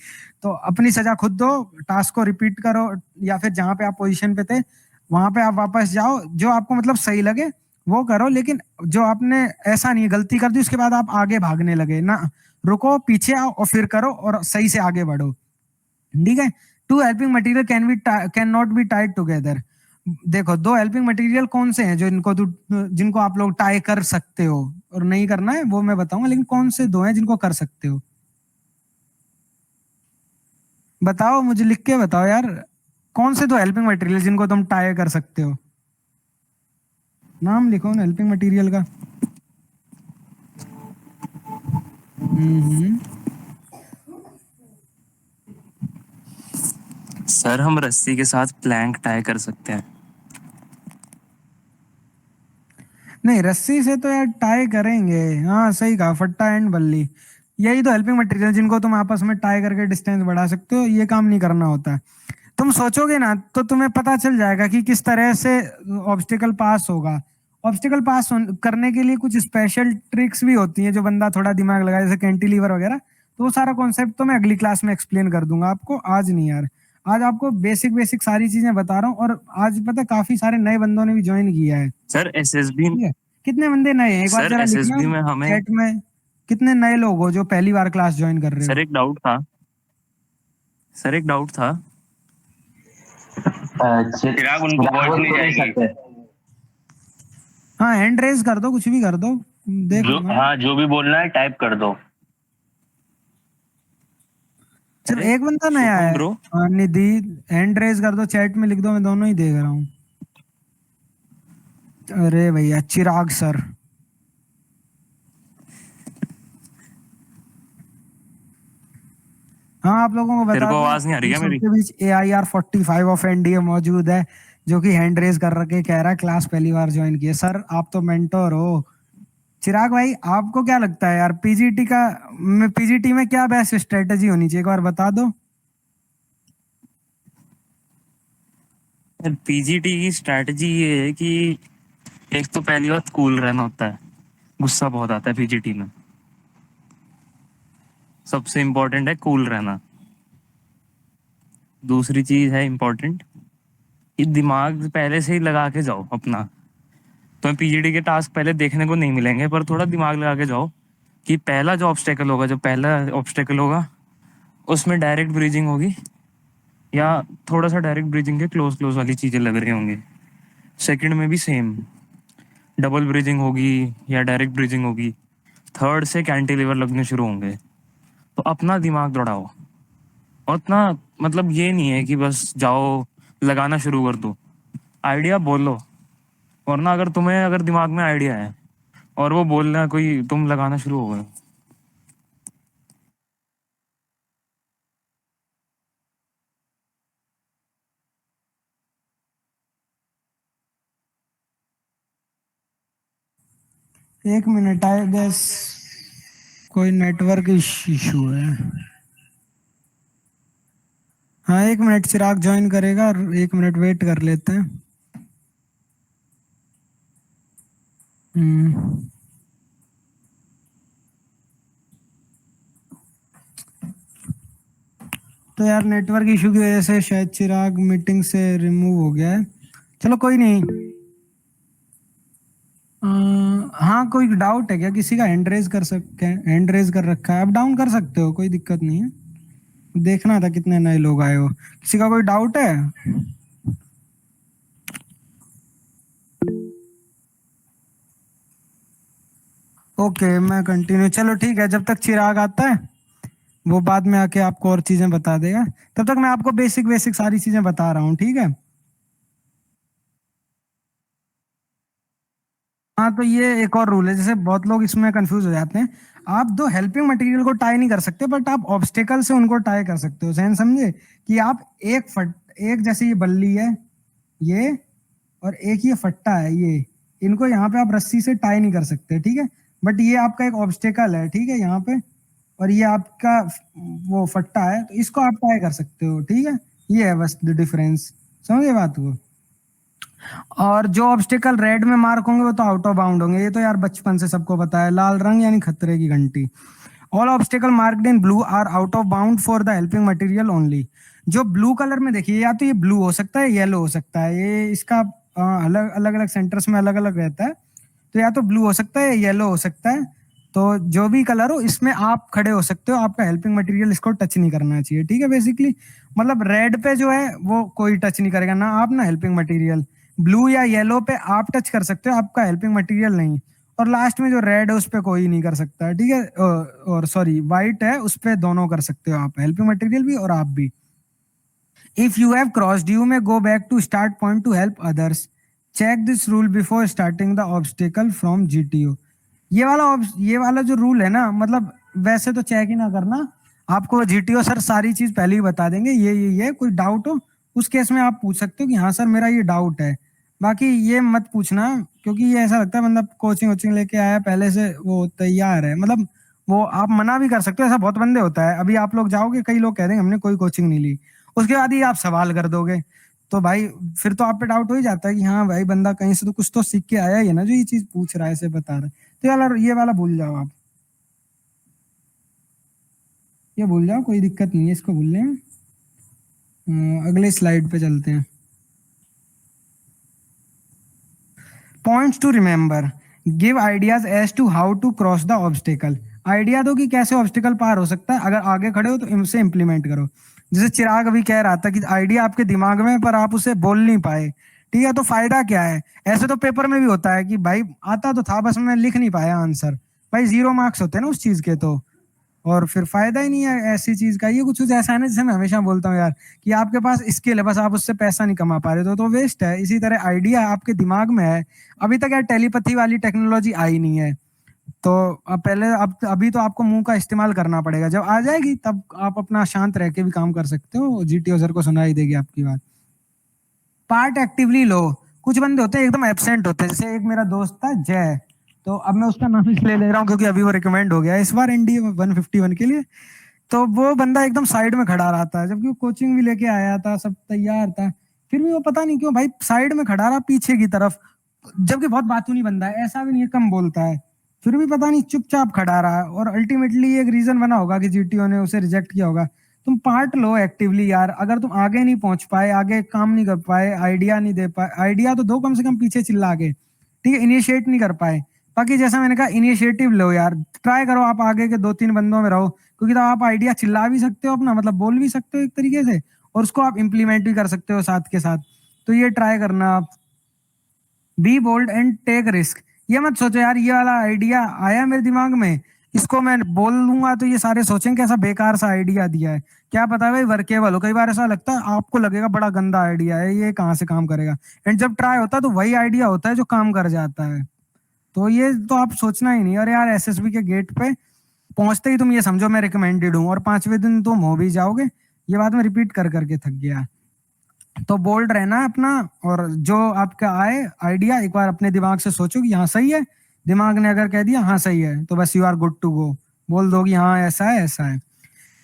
तो अपनी सजा खुद दो, टास्क को रिपीट करो, या फिर जहां पे आप पोजीशन पे थे वहां पे आप वापस जाओ, जो आपको मतलब सही लगे वो करो। लेकिन जो आपने ऐसा नहीं गलती कर दी उसके बाद आप आगे भागने लगे ना, रुको, पीछे आओ और फिर करो और सही से आगे बढ़ो। ठीक है, 2 helping material can not be tied together. देखो 2 हेल्पिंग मटेरियल कौन से हैं जो जिनको आप लोग टाई कर सकते हो, और नहीं करना है वो मैं बताऊंगा, लेकिन कौन से 2 हैं जिनको कर सकते हो, बताओ मुझे, लिख के बताओ यार। कौन से 2 हेल्पिंग मटेरियल जिनको तुम टाई कर सकते हो, नाम लिखो ना हेल्पिंग मटेरियल का। सर हम रस्सी के साथ प्लैंक टाई कर सकते हैं। नहीं, रस्सी से तो यार टाई करेंगे, हाँ सही कहा, फट्टा एंड बल्ली, यही तो हेल्पिंग मटेरियल जिनको तुम आपस में टाई करके डिस्टेंस बढ़ा सकते हो। ये काम नहीं करना होता है। तुम सोचोगे ना तो तुम्हें पता चल जाएगा कि किस तरह से ऑब्स्टिकल पास होगा। ऑब्स्टिकल पास करने के लिए कुछ स्पेशल ट्रिक्स भी होती हैं जो बंदा थोड़ा दिमाग लगाए, जैसे कैंटिलीवर वगैरह। तो वो सारा कॉन्सेप्ट तो मैं अगली क्लास में एक्सप्लेन कर दूंगा आपको, आज नहीं यार। आज आपको बेसिक बेसिक सारी चीजें बता रहा हूँ। और आज पता है काफी सारे नए बंदों ने भी ज्वाइन किया है। सर एसएसबी, ठीक है, कितने बंदे नए हैं एक बार सर जरा एसएसबी लिखना में हमें, चैट में, कितने नए लोग हो जो पहली बार क्लास ज्वाइन कर रहे हो। सर एक डाउट था, सर एक डाउट था। चिराग उनको वॉइस नहीं जाएगी। हाँ हैंड रेज कर दो, कुछ भी कर दो, देख जो लूंगा। हाँ जो भी बोलना है टाइप कर दो। चलो अरे, एक बंदा नया शुभम है। ब्रो। निधि, हैंड रेज कर दो, चैट में लिख दो, मैं दोनों ही देख रहा हूँ। अरे भैया चिराग सर, हाँ आप लोगों को तेरे बता को दें आवाज नहीं आ रही हम है मेरी? सबके बीच AIR 45 ऑफ एनडीए मौजूद है, जो कि हैंड रेज कर रखे कह रहा है क्लास पहली बार ज्वाइन किया। सर आप तो मेंटोर हो। चिराग भाई आपको क्या लगता है यार, पीजीटी में क्या बेस्ट स्ट्रेटेजी होनी चाहिए, एक बार बता दो। पीजीटी की स्ट्रैटेजी ये है कि एक तो पहली बात कूल रहना होता है। गुस्सा बहुत आता है पीजीटी में। सबसे इम्पोर्टेंट है कूल रहना। दूसरी चीज है इम्पोर्टेंट कि दिमाग पहले से ही लगा के जाओ अपना। तो पीजीडी के टास्क पहले देखने को नहीं मिलेंगे, पर थोड़ा दिमाग लगा के जाओ कि पहला जो ऑब्स्टेकल होगा, उसमें डायरेक्ट ब्रीजिंग होगी या थोड़ा सा डायरेक्ट ब्रीजिंग के क्लोज क्लोज वाली चीजें लग रही होंगी। सेकंड में भी सेम डबल ब्रीजिंग होगी या डायरेक्ट ब्रीजिंग होगी। थर्ड से कैंटिलीवर लगने शुरू होंगे। तो अपना दिमाग दौड़ाओ। और उतना मतलब ये नहीं है कि बस जाओ लगाना शुरू कर दो। आइडिया बोलो, वरना अगर दिमाग में आइडिया है और वो बोलना कोई तुम लगाना शुरू हो गए। एक मिनट, आई गेस कोई नेटवर्क इशू है। हाँ एक मिनट, चिराग ज्वाइन करेगा, एक मिनट वेट कर लेते हैं। हम्म, तो यार नेटवर्क इशू की वजह से शायद चिराग मीटिंग से रिमूव हो गया है। चलो कोई नहीं। हाँ कोई डाउट है क्या किसी का? हैंड रेज कर सकते हैं, हैंड रेज कर रखा है, आप डाउन कर सकते हो, कोई दिक्कत नहीं है। देखना था कितने नए लोग आए हो। किसी का कोई डाउट है? ओके मैं कंटिन्यू, चलो ठीक है, जब तक चिराग आता है वो बाद में आके आपको और चीजें बता देगा, तब तक मैं आपको बेसिक बेसिक सारी चीजें बता रहा हूँ, ठीक है? हाँ तो ये एक और रूल है, जैसे बहुत लोग इसमें कंफ्यूज हो जाते हैं। आप दो हेल्पिंग मटेरियल को टाई नहीं कर सकते, बट आप ऑब्स्टेकल से उनको टाई कर सकते हो। सहन समझे कि आप एक जैसे ये बल्ली है ये, और एक ये फट्टा है ये, इनको यहाँ पे आप रस्सी से टाई नहीं कर सकते, ठीक है? बट ये आपका एक ऑब्स्टेकल है, ठीक है, यहाँ पे, और ये आपका वो फट्टा है, तो इसको आप टाई कर सकते हो, ठीक है? ये है बस डिफरेंस, समझे बात को? और जो ऑब्स्टिकल रेड में मार्क होंगे वो तो आउट ऑफ बाउंड होंगे, ये तो यार बचपन से सबको पता है। लाल रंग यानी खतरे की घंटी। All obstacle marked in blue are out of bound for the helping material only. जो ब्लू कलर में देखिए, या तो ये ब्लू हो सकता है, येलो हो सकता है, ये इसका अलग अलग अलग सेंटर्स में अलग अलग रहता है, तो या तो ब्लू हो सकता है, येलो हो सकता है। तो जो भी कलर हो इसमें आप खड़े हो सकते हो, आपका हेल्पिंग मटेरियल इसको टच नहीं करना चाहिए, ठीक है? बेसिकली मतलब रेड पे जो है वो कोई टच नहीं करेगा, ना आप ना हेल्पिंग मटेरियल। ब्लू या येलो पे आप टच कर सकते हो, आपका हेल्पिंग मटेरियल नहीं। और लास्ट में जो रेड है उस पे कोई नहीं कर सकता, ठीक है? और सॉरी व्हाइट है, उस पे दोनों कर सकते हो आप, हेल्पिंग मटेरियल भी और आप भी। If you have crossed you may go back to start point to help others. Check this rule before starting the obstacle from GTO. ये वाला जो रूल है ना, मतलब वैसे तो चेक ही ना करना, आपको जीटीओ सर सारी चीज पहले ही बता देंगे। ये कोई डाउट हो उस केस में आप पूछ सकते हो कि हाँ सर मेरा ये डाउट है। बाकी ये मत पूछना, क्योंकि ये ऐसा लगता है बंदा कोचिंग वोचिंग लेके आया पहले से वो तैयार है, मतलब वो आप मना भी कर सकते हो, ऐसा बहुत बंदे होता है। अभी आप लोग जाओगे, कई लोग कह देंगे हमने कोई कोचिंग नहीं ली, उसके बाद ही आप सवाल कर दोगे, तो भाई फिर तो आप पे डाउट हो ही जाता है कि हाँ भाई बंदा कहीं से तो कुछ तो सीख के आया ही है ना, जो ये चीज पूछ रहा है, ऐसे बता रहा है। तो ये वाला भूल जाओ आप, ये भूल जाओ, कोई दिक्कत नहीं है, इसको भूल लें। अगले स्लाइड पे चलते हैं। Points to remember, give ideas as to how to cross the obstacle. Idea दो कि कैसे ऑब्स्टिकल पार हो सकता है, अगर आगे खड़े हो तो इनसे इंप्लीमेंट करो। जैसे चिराग अभी कह रहा था कि आइडिया आपके दिमाग में पर आप उसे बोल नहीं पाए, ठीक है? तो फायदा क्या है? ऐसे तो पेपर में भी होता है कि भाई आता तो था, बस मैं लिख नहीं पाया आंसर, भाई 0 मार्क्स होते हैं ना उस चीज के। तो और फिर फायदा ही नहीं है ऐसी चीज का। ये कुछ ऐसा है ना, जैसे मैं हमेशा बोलता हूँ यार कि आपके पास स्किल है, बस आप उससे पैसा नहीं कमा पा रहे तो वेस्ट है। इसी तरह आइडिया आपके दिमाग में है, अभी तक यार टेलीपैथी वाली टेक्नोलॉजी आई नहीं है, तो अब पहले अब अभी तो आपको मुंह का इस्तेमाल करना पड़ेगा, जब आ जाएगी तब आप अपना शांत रह के भी काम कर सकते हो, जीटीओ सर को सुनाई देगी आपकी बात। पार्ट एक्टिवली लो। कुछ बंदे होते हैं एकदम एब्सेंट होते हैं, जैसे एक मेरा दोस्त था जय, तो अब मैं उसका नाम इसलिए ले रहा हूँ क्योंकि अभी वो रिकमेंड हो गया है इस बार एनडीए 151 के लिए। तो वो बंदा एकदम साइड में खड़ा रहा था, जबकि वो कोचिंग भी लेके आया था, सब तैयार था, फिर भी वो पता नहीं क्यों भाई साइड में खड़ा रहा पीछे की तरफ, जबकि बहुत बातूनी बंदा है, ऐसा भी नहीं है कम बोलता है, फिर भी पता नहीं चुपचाप खड़ा रहा। और अल्टीमेटली एक रीजन बना होगा कि जीटीओ ने उसे रिजेक्ट किया होगा। तुम पार्ट लो एक्टिवली यार, अगर तुम आगे नहीं पहुंच पाए, आगे काम नहीं कर पाए, आइडिया नहीं दे पाए, आइडिया तो दो कम से कम पीछे चिल्ला के, ठीक है, इनिशिएट नहीं कर पाए, बाकी जैसा मैंने कहा इनिशिएटिव लो यार, ट्राई करो आप आगे के 2-3 बंदों में रहो, क्योंकि तो आप आइडिया चिल्ला भी सकते हो अपना, मतलब बोल भी सकते हो एक तरीके से, और उसको आप इम्प्लीमेंट भी कर सकते हो साथ के साथ। तो ये ट्राई करना आप। Be bold and take risk. ये मत सोचो यार ये वाला आइडिया आया मेरे दिमाग में, इसको मैं बोल लूंगा तो ये सारे सोचेंगे ऐसा बेकार सा आइडिया दिया है, क्या पता भाई वर्केबल हो। कई बार ऐसा लगता है आपको लगेगा बड़ा गंदा आइडिया है, ये कहाँ से काम करेगा, एंड जब ट्राई होता है तो वही आइडिया होता है जो काम कर जाता है। तो ये तो आप सोचना ही नहीं। और यार एसएसबी के गेट पे पहुंचते ही तुम ये समझो मैं रिकमेंडेड हूँ, और 5वें दिन तुम हो भी जाओगे। ये बात मैं रिपीट कर करके थक गया। तो बोल्ड रहना है अपना, और जो आपका आए आइडिया एक बार अपने दिमाग से सोचो कि हाँ सही है, दिमाग ने अगर कह दिया हाँ सही है तो बस you are good to go, बोल दो कि हाँ ऐसा है ऐसा है।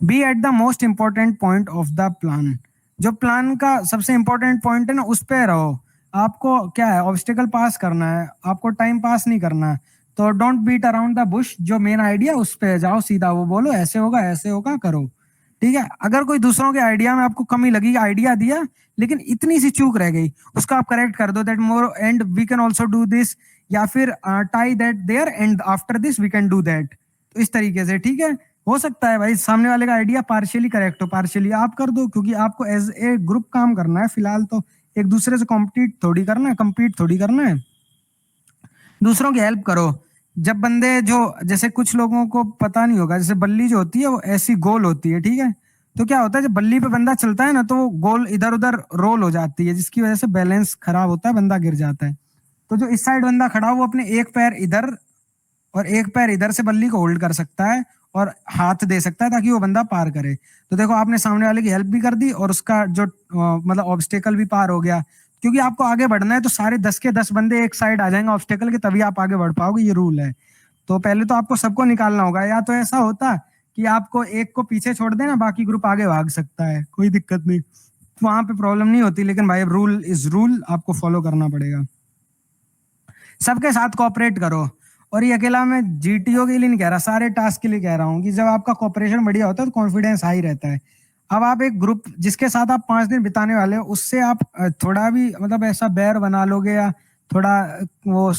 Be at the most important point of the plan. जो प्लान का सबसे इंपॉर्टेंट पॉइंट है ना उस पे रहो। आपको क्या है, ऑब्स्टिकल पास करना है, आपको टाइम पास नहीं करना है। तो don't beat around the bush, जो मेन आइडिया उस पे जाओ सीधा, वो बोलो ऐसे होगा करो, ठीक है। अगर कोई दूसरों के आइडिया में आपको कमी लगी, आइडिया दिया लेकिन इतनी सी चूक रह गई, उसको आप करेक्ट कर दो, that more and we can also do this, या फिर tie that there and after this we can do that. तो इस तरीके से, ठीक है, हो सकता है भाई सामने वाले का आइडिया पार्शियली करेक्ट हो, पार्शियली आप कर दो, क्योंकि आपको एज ए ग्रुप काम करना है फिलहाल, तो एक दूसरे से कम्पीट थोड़ी करना है। दूसरों की हेल्प करो। जब बंदे जो, जैसे कुछ लोगों को पता नहीं होगा, जैसे बल्ली जो होती है वो ऐसी गोल होती है, ठीक है, तो क्या होता है जब बल्ली पे बंदा चलता है ना तो वो गोल इधर उधर रोल हो जाती है, जिसकी वजह से बैलेंस खराब होता है, बंदा गिर जाता है। तो जो इस साइड बंदा खड़ा हो वो अपने एक पैर इधर और एक पैर इधर से बल्ली को होल्ड कर सकता है और हाथ दे सकता है ताकि वो बंदा पार करे। तो देखो आपने सामने वाले की हेल्प भी कर दी और उसका जो मतलब ऑब्स्टेकल भी पार हो गया। क्योंकि आपको आगे बढ़ना है तो सारे 10 के 10 बंदे एक साइड आ जाएंगे ऑब्स्टेकल के, तभी आप आगे बढ़ पाओगे, ये रूल है। तो पहले तो आपको सबको निकालना होगा, या तो ऐसा होता कि आपको एक को पीछे छोड़ देना, बाकी ग्रुप आगे भाग सकता है, कोई दिक्कत नहीं, वहां पे प्रॉब्लम नहीं होती, लेकिन भाई रूल इज रूल, आपको फॉलो करना पड़ेगा। सबके साथ कोऑपरेट करो। और ये अकेला मैं जीटीओ के लिए नहीं कह रहा, सारे टास्क के लिए कह रहा हूँ कि जब आपका कोऑपरेशन बढ़िया होता है तो कॉन्फिडेंस हाई रहता है। अब आप एक ग्रुप जिसके साथ आप 5 दिन बिताने वाले हो उससे आप थोड़ा भी मतलब ऐसा बैर बना लोगे या थोड़ा वो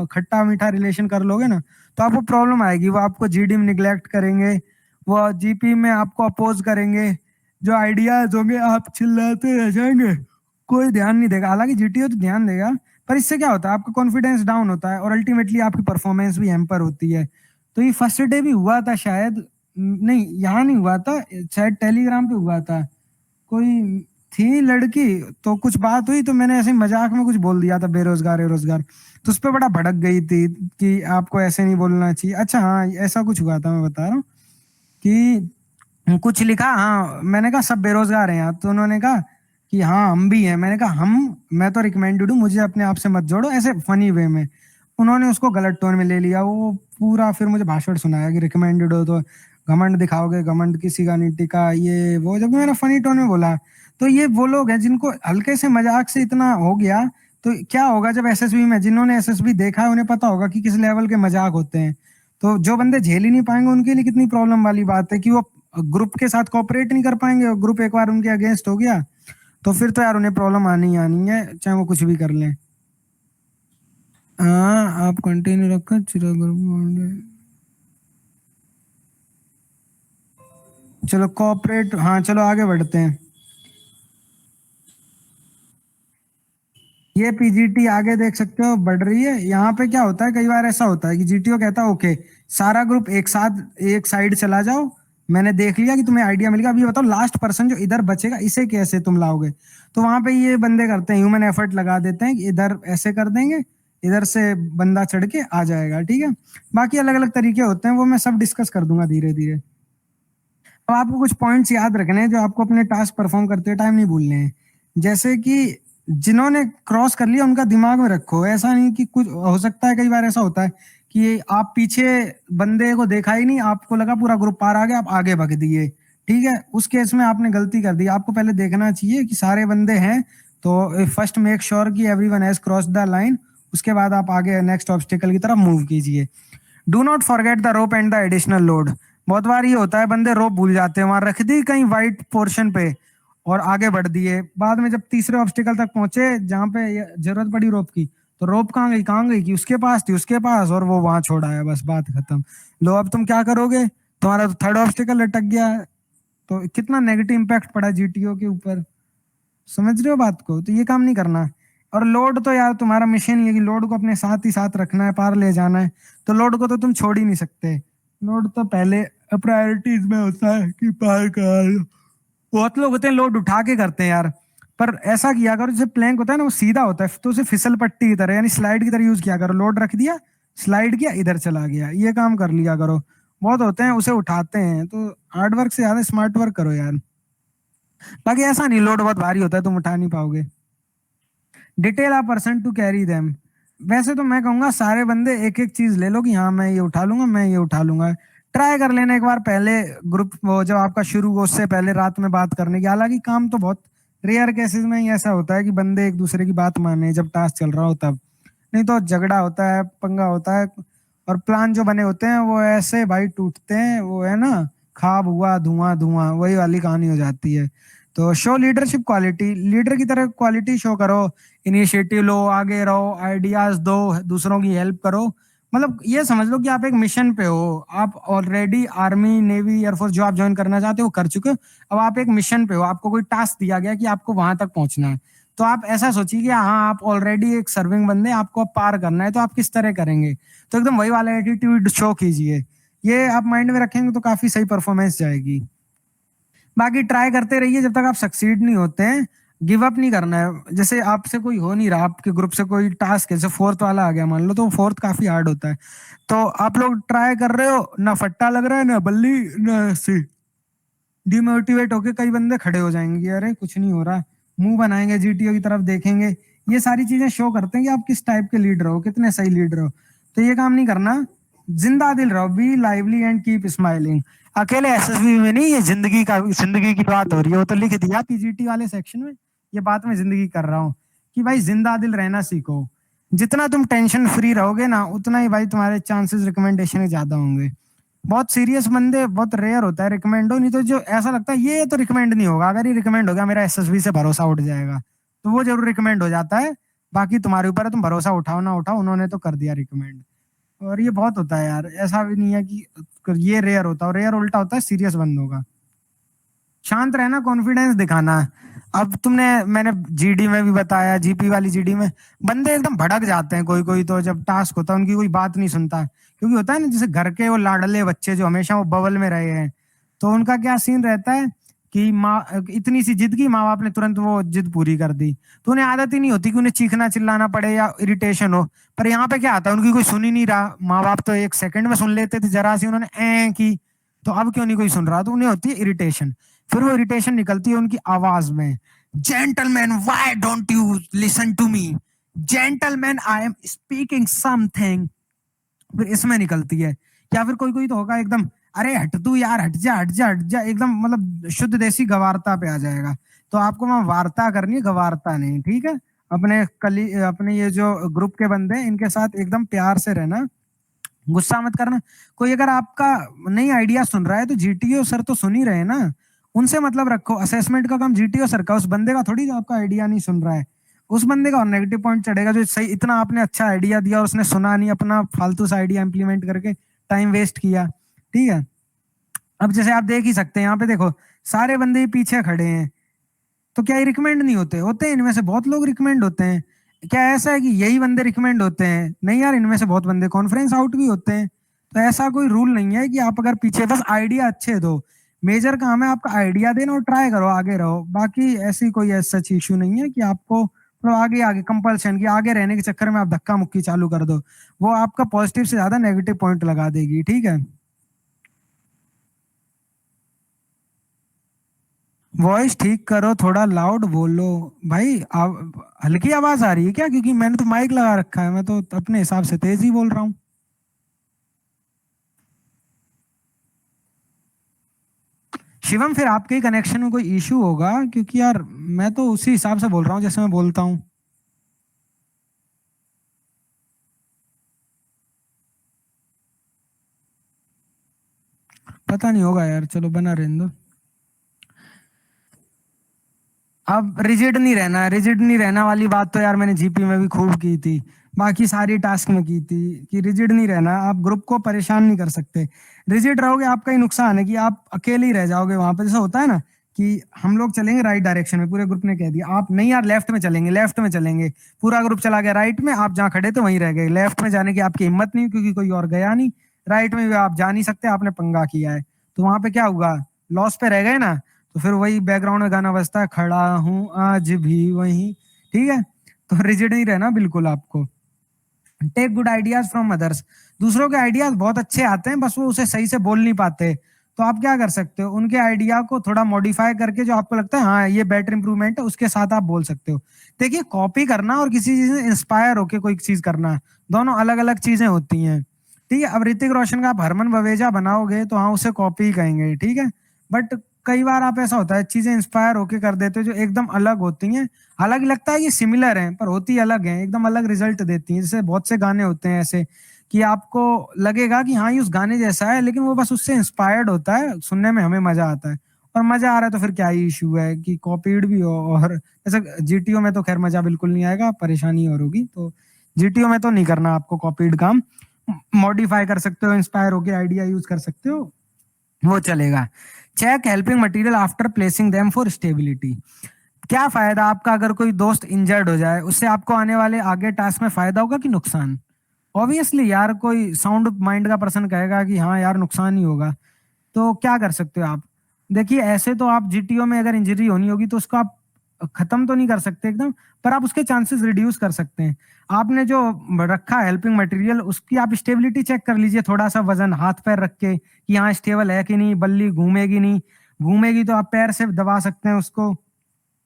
खट्टा मीठा रिलेशन कर लोगे ना, तो आपको प्रॉब्लम आएगी। वो आपको जीडी में निग्लेक्ट करेंगे, वो जीपी में आपको अपोज करेंगे, जो आइडियाज होंगे आप चिल्लाते रह जाएंगे, कोई ध्यान नहीं देगा। हालांकि जीटीओ तो ध्यान देगा, पर इससे क्या होता है आपका कॉन्फिडेंस डाउन होता है और अल्टीमेटली आपकी परफॉर्मेंस भी हैम्पर होती है। तो ये फर्स्ट डे भी हुआ था शायद, नहीं यहाँ नहीं हुआ था, शायद टेलीग्राम पे हुआ था। कोई थी लड़की, तो कुछ बात हुई तो मैंने ऐसे मजाक में कुछ बोल दिया था बेरोजगार बेरोजगार, तो उस पर बड़ा भड़क गई थी कि आपको ऐसे नहीं बोलना चाहिए। अच्छा हाँ ऐसा कुछ हुआ था, मैं बता रहा हूँ कि कुछ लिखा, हाँ मैंने कहा सब बेरोजगार हैं यहाँ, तो उन्होंने कहा कि हाँ हम भी हैं। मैंने कहा मैं तो रिकमेंडेड हूँ, मुझे अपने आप से मत जोड़ो, ऐसे फनी वे में। उन्होंने उसको गलत टोन में ले लिया, वो पूरा फिर मुझे भाषण सुनाया कि रिकमेंडेड हो तो घमंड दिखाओगे, घमंड किसी का नहीं टिका, ये वो, जब मैंने फनी टोन में बोला। तो ये वो लोग हैं जिनको हल्के से मजाक से इतना हो गया, तो क्या होगा जब एसएसबी में, जिन्होंने एसएसबी देखा है उन्हें पता होगा कि किस लेवल के मजाक होते हैं। तो जो बंदे झेल ही नहीं पाएंगे उनके लिए कितनी प्रॉब्लम वाली बात है कि वो ग्रुप के साथ कोऑपरेट नहीं कर पाएंगे, और ग्रुप एक बार उनके अगेंस्ट हो गया तो फिर तो यार उन्हें प्रॉब्लम आनी ही आनी है, चाहे वो कुछ भी कर लें। हाँ आप कंटिन्यू रखो, चिरा ग्रुप, चलो कोऑपरेट, हाँ चलो आगे बढ़ते हैं। ये पीजीटी आगे देख सकते हो बढ़ रही है। यहाँ पे क्या होता है, कई बार ऐसा होता है कि जीटीओ कहता है ओके सारा ग्रुप एक साथ एक साइड चला जाओ, मैंने देख लिया कि तुम्हें आइडिया मिल गया, अब ये बताओ लास्ट पर्सन जो इधर बचेगा इसे कैसे तुम लाओगे। तो वहां पे ये बंदे करते हैं, ह्यूमन एफर्ट लगा देते हैं कि इधर ऐसे कर देंगे, इधर से बंदा चढ़ के आ जाएगा, ठीक है। बाकी अलग अलग तरीके होते हैं, वो मैं सब डिस्कस कर दूंगा धीरे धीरे। अब आपको कुछ पॉइंट्स याद रखने हैं जो आपको अपने टास्क परफॉर्म करते हुए टाइम नहीं भूलने हैं। जैसे कि जिन्होंने क्रॉस कर लिया उनका दिमाग में रखो, ऐसा नहीं कि कुछ हो सकता है, कई बार ऐसा होता है कि आप पीछे बंदे को देखा ही नहीं, आपको लगा पूरा ग्रुप पार आ गया, आप आगे भग दिए, ठीक है। उस केस में आपने गलती कर दी। आपको पहले देखना चाहिए कि सारे बंदे हैं, तो फर्स्ट मेक श्योर कि everyone has cross the line, उसके बाद आप आगे नेक्स्ट ऑब्स्टिकल की तरफ मूव कीजिए। Do not forget the rope and the additional load. बहुत बार ये होता है बंदे रोप भूल जाते हैं, वहां रख दी कहीं वाइट पोर्शन पे और आगे बढ़ दिए, बाद में जब तीसरे ऑब्स्टिकल तक पहुंचे जहां पे जरूरत पड़ी रोप की, तो रोप कहाँ गई कि उसके पास थी, उसके पास, और वो वहां छोड़ा है, बस बात खत्म। लो अब तुम क्या करोगे, तुम्हारा तो थर्ड ऑब्स्टिकल लटक गया, तो कितना नेगेटिव इम्पैक्ट पड़ा जीटीओ के ऊपर, समझ रहे हो बात को। तो ये काम नहीं करना है। और लोड तो यार तुम्हारा मिशन ये है कि लोड को अपने साथ ही साथ रखना है, पार ले जाना है, तो लोड को तो तुम छोड़ ही नहीं सकते। लोड तो पहले प्रायोरिटीज में होता है कि पार कर। बहुत लोग होते हैं लोड उठा के करते हैं यार, पर ऐसा किया करो जैसे प्लैंक होता है ना वो सीधा होता है, तो उसे फिसल पट्टी की तरह यानी स्लाइड की तरह यूज किया करो। लोड रख दिया, स्लाइड किया, इधर चला गया, ये काम कर लिया करो। बहुत होते हैं उसे उठाते हैं, तो हार्ड वर्क से ज्यादा स्मार्ट वर्क करो यार। बाकी ऐसा नहीं लोड बहुत भारी होता है तुम उठा नहीं पाओगे। Detail a person to carry them. वैसे तो मैं कहूंगा सारे बंदे एक एक चीज ले लो कि हाँ मैं ये उठा लूंगा, मैं ये उठा लूंगा। ट्राई कर लेना एक बार पहले, ग्रुप वो जब आपका शुरू हो उससे पहले रात में बात करने की। हालांकि काम तो बहुत रेयर केसेस में ही ऐसा होता है कि बंदे एक दूसरे की बात माने जब टास्क चल रहा हो तब, नहीं तो झगड़ा होता है, पंगा होता है, और प्लान जो बने होते हैं वो ऐसे भाई टूटते हैं, वो है ना खाब हुआ धुआं धुआं, वही वाली कहानी हो जाती है। तो शो लीडरशिप क्वालिटी, लीडर की तरह क्वालिटी शो करो, इनिशिएटिव लो, आगे रहो, आइडियाज दो, दूसरों की हेल्प करो। मतलब ये समझ लो कि आप एक मिशन पे हो, आप ऑलरेडी आर्मी नेवी एयरफोर्स जो आप ज्वाइन करना चाहते हो कर चुके हो, अब आप एक मिशन पे हो, आपको कोई टास्क दिया गया कि आपको वहां तक पहुंचना है। तो आप ऐसा सोचिए कि हाँ आप ऑलरेडी एक सर्विंग बंदे, आपको अब पार करना है, तो आप किस तरह करेंगे, तो एकदम वही वाला एटीट्यूड शो कीजिए। ये आप माइंड में रखेंगे तो काफी सही परफॉर्मेंस जाएगी। बाकी ट्राई करते रहिए जब तक आप सक्सीड नहीं होते हैं, गिव अप नहीं करना है। जैसे आपसे कोई हो नहीं रहा, आपके ग्रुप से कोई टास्क है, जैसे फोर्थ वाला आ गया मान लो, तो फोर्थ काफी हार्ड होता है, तो आप लोग ट्राई कर रहे हो, ना फट्टा लग रहा है ना बल्ली ना सी, डिमोटिवेट होके कई बंदे खड़े हो जाएंगे, अरे कुछ नहीं हो रहा, मुंह बनाएंगे, जीटीओ की तरफ देखेंगे। ये सारी चीजें शो करते हैं कि आप किस टाइप के लीडर हो, कितने सही लीडर हो। तो ये काम नहीं करना, जिंदा दिल रहो, be lively and keep smiling. अकेले एसएसबी में नहीं, ये जिंदगी की बात हो रही है, वो तो लिख दिया पीजीटी वाले सेक्शन में, ये बात मैं जिंदगी कर रहा हूँ कि भाई जिंदा दिल रहना सीखो। जितना तुम टेंशन फ्री रहोगे ना, उतना ही भाई तुम्हारे चांसेस रिकमेंडेशन के ज्यादा होंगे। बहुत सीरियस बंदे बहुत रेयर होता है रिकमेंड हो, नहीं तो जो ऐसा लगता है ये तो रिकमेंड नहीं होगा, अगर ये रिकमेंड हो गया मेरा एसएसबी से भरोसा उठ जाएगा, तो वो जरूर रिकमेंड हो जाता है। बाकी तुम्हारे ऊपर है, तुम भरोसा उठाओ ना उठाओ, उन्होंने तो कर दिया रिकमेंड। और ये बहुत होता है यार, ऐसा भी नहीं है कि ये रेयर होता है, रेयर उल्टा होता है सीरियस बंदों का। शांत रहना, कॉन्फिडेंस दिखाना। अब मैंने जीडी में भी बताया, जीपी वाली जीडी में बंदे एकदम भड़क जाते हैं कोई कोई, तो जब टास्क होता है उनकी कोई बात नहीं सुनता, क्योंकि होता है ना जैसे घर के वो लाडले बच्चे जो हमेशा वो बबल में रहे हैं, तो उनका क्या सीन रहता है कि माँ इतनी सी जिद की, माँ बाप ने तुरंत वो जिद पूरी कर दी, तो उन्हें आदत ही नहीं होती कि उन्हें चीखना चिल्लाना पड़े या इरिटेशन हो। पर यहाँ पे क्या आता है, उनकी कोई सुन ही नहीं रहा, माँ बाप तो एक सेकंड में सुन लेते थे, जरा सी उन्होंने ए की, तो अब क्यों नहीं कोई सुन रहा, तो उन्हें होती है इरिटेशन। फिर वो इरिटेशन निकलती है उनकी आवाज में, gentleman why don't you listen to me, gentleman I am speaking something, फिर इसमें निकलती है। या फिर कोई कोई तो होगा एकदम अरे हट तू यार, हट जा हट जा हट जा, एकदम मतलब शुद्ध देसी गवारता पे आ जाएगा। तो आपको वहां वार्ता करनी है, गवारता नहीं, ठीक है। अपने ये जो ग्रुप के बंदे हैं इनके साथ एकदम प्यार से रहना, गुस्सा मत करना। कोई अगर आपका नई आइडिया सुन रहा है तो जीटीओ सर तो सुन ही रहे ना, उनसे मतलब रखो। असेसमेंट का काम जीटीओ सर का, उस बंदे का थोड़ी जो आपका आइडिया नहीं सुन रहा है, उस बंदे का और नेगेटिव पॉइंट चढ़ेगा जो सही, इतना आपने अच्छा आइडिया दिया और उसने सुना नहीं, अपना फालतू सा आइडिया इंप्लीमेंट करके टाइम वेस्ट किया, ठीक है। अब जैसे आप देख ही सकते हैं यहाँ पे देखो, सारे बंदे पीछे खड़े हैं, तो क्या ये रिकमेंड नहीं होते, होते हैं, इनमें से बहुत लोग रिकमेंड होते हैं। क्या ऐसा है कि यही बंदे रिकमेंड होते हैं? नहीं यार, इनमें से बहुत बंदे कॉन्फ्रेंस आउट भी होते हैं। तो ऐसा कोई रूल नहीं है कि आप अगर पीछे, बस आइडिया अच्छे दो। मेजर काम है आपका आइडिया देना और ट्राई करो, आगे रहो। बाकी ऐसी कोई ऐसा इशू नहीं है कि आपको तो आगे आगे कंपल्शन, कि आगे रहने के चक्कर में आप धक्का मुक्की चालू कर दो। वो आपका पॉजिटिव से ज्यादा नेगेटिव पॉइंट लगा देगी, ठीक है। वॉइस ठीक करो, थोड़ा लाउड बोलो। भाई आप हल्की आवाज आ रही है क्या? क्योंकि मैंने तो माइक लगा रखा है, मैं तो अपने हिसाब से तेज ही बोल रहा हूँ। शिवम, फिर आपके ही कनेक्शन में कोई इशू होगा, क्योंकि यार मैं तो उसी हिसाब से बोल रहा हूँ जैसे मैं बोलता हूँ। पता नहीं होगा यार, चलो बना रहने दो। अब रिजिड नहीं रहना है, रिजिड नहीं रहना वाली बात तो यार मैंने जीपी में भी खूब की थी, बाकी सारी टास्क में की थी कि रिजिड नहीं रहना। आप ग्रुप को परेशान नहीं कर सकते। रिजिड रहोगे आपका ही नुकसान है कि आप अकेले ही रह जाओगे वहां पे। जैसा होता है ना कि हम लोग चलेंगे राइट डायरेक्शन में, पूरे ग्रुप ने कह दिया आप नहीं यार लेफ्ट में चलेंगे, लेफ्ट में चलेंगे। पूरा ग्रुप चला गया राइट में, आप जहाँ खड़े थे वहीं रह गए। लेफ्ट में जाने की आपकी हिम्मत नहीं, क्योंकि कोई और गया नहीं। राइट में भी आप जा नहीं सकते, आपने पंगा किया है। तो वहां पे क्या हुआ? लॉस पे रह गए ना। तो फिर वही बैकग्राउंड में गाना बजता है, खड़ा हूं आज भी वहीं। ठीक है, तो रिजिड नहीं रहना बिल्कुल आपको। Take good ideas from others. दूसरों के आइडियाज बहुत अच्छे आते हैं, बस वो उसे सही से बोल नहीं पाते। तो आप क्या कर सकते हो, उनके आइडिया को थोड़ा मॉडिफाई करके जो आपको लगता है हाँ ये बेटर इंप्रूवमेंट है, उसके साथ आप बोल सकते हो। देखिए, कॉपी करना और किसी चीज से इंस्पायर होके कोई चीज करना, दोनों अलग अलग चीजें होती हैं। ठीक है, अब ऋतिक रोशन का आप हरमन ववेजा बनाओगे तो हाँ उसे कॉपी ही कहेंगे, ठीक है। बट कई बार आप ऐसा होता है चीजें इंस्पायर होके कर देते हो जो एकदम अलग होती हैं। हालांकि लगता है कि सिमिलर हैं, पर होती अलग हैं, एकदम अलग रिजल्ट देती हैं। जैसे बहुत से गाने होते हैं ऐसे कि आपको लगेगा कि हाँ ये उस गाने जैसा है, लेकिन वो बस उससे इंस्पायर्ड होता है, सुनने में हमें मजा आता है। और मजा आ रहा है तो फिर क्या ही इशू है कि कॉपीड भी हो। और जैसे जीटीओ में तो खैर मजा बिल्कुल नहीं आएगा, परेशानी और होगी। तो जीटीओ में तो नहीं करना आपको कॉपीड काम। मॉडिफाई कर सकते हो, इंस्पायर होके आइडिया यूज कर सकते हो, वो चलेगा। Check helping material after placing them for stability. क्या फायदा आपका अगर कोई दोस्त इंजर्ड हो जाए, उससे आपको आने वाले आगे टास्क में फायदा होगा कि नुकसान? ऑब्वियसली यार, कोई साउंड माइंड का पर्सन कहेगा कि हाँ यार नुकसान ही होगा। तो क्या कर सकते हो आप? देखिए, ऐसे तो आप जीटीओ में अगर इंजरी होनी होगी तो उसको आप खत्म तो नहीं कर सकते एकदम, पर आप उसके चांसेस रिड्यूस कर सकते हैं। आपने जो रखा हेल्पिंग मटेरियल, उसकी आप स्टेबिलिटी चेक कर लीजिए, थोड़ा सा वजन हाथ पैर रख के कि हाँ स्टेबल है कि नहीं, बल्ली घूमेगी नहीं। घूमेगी तो आप पैर से दबा सकते हैं उसको।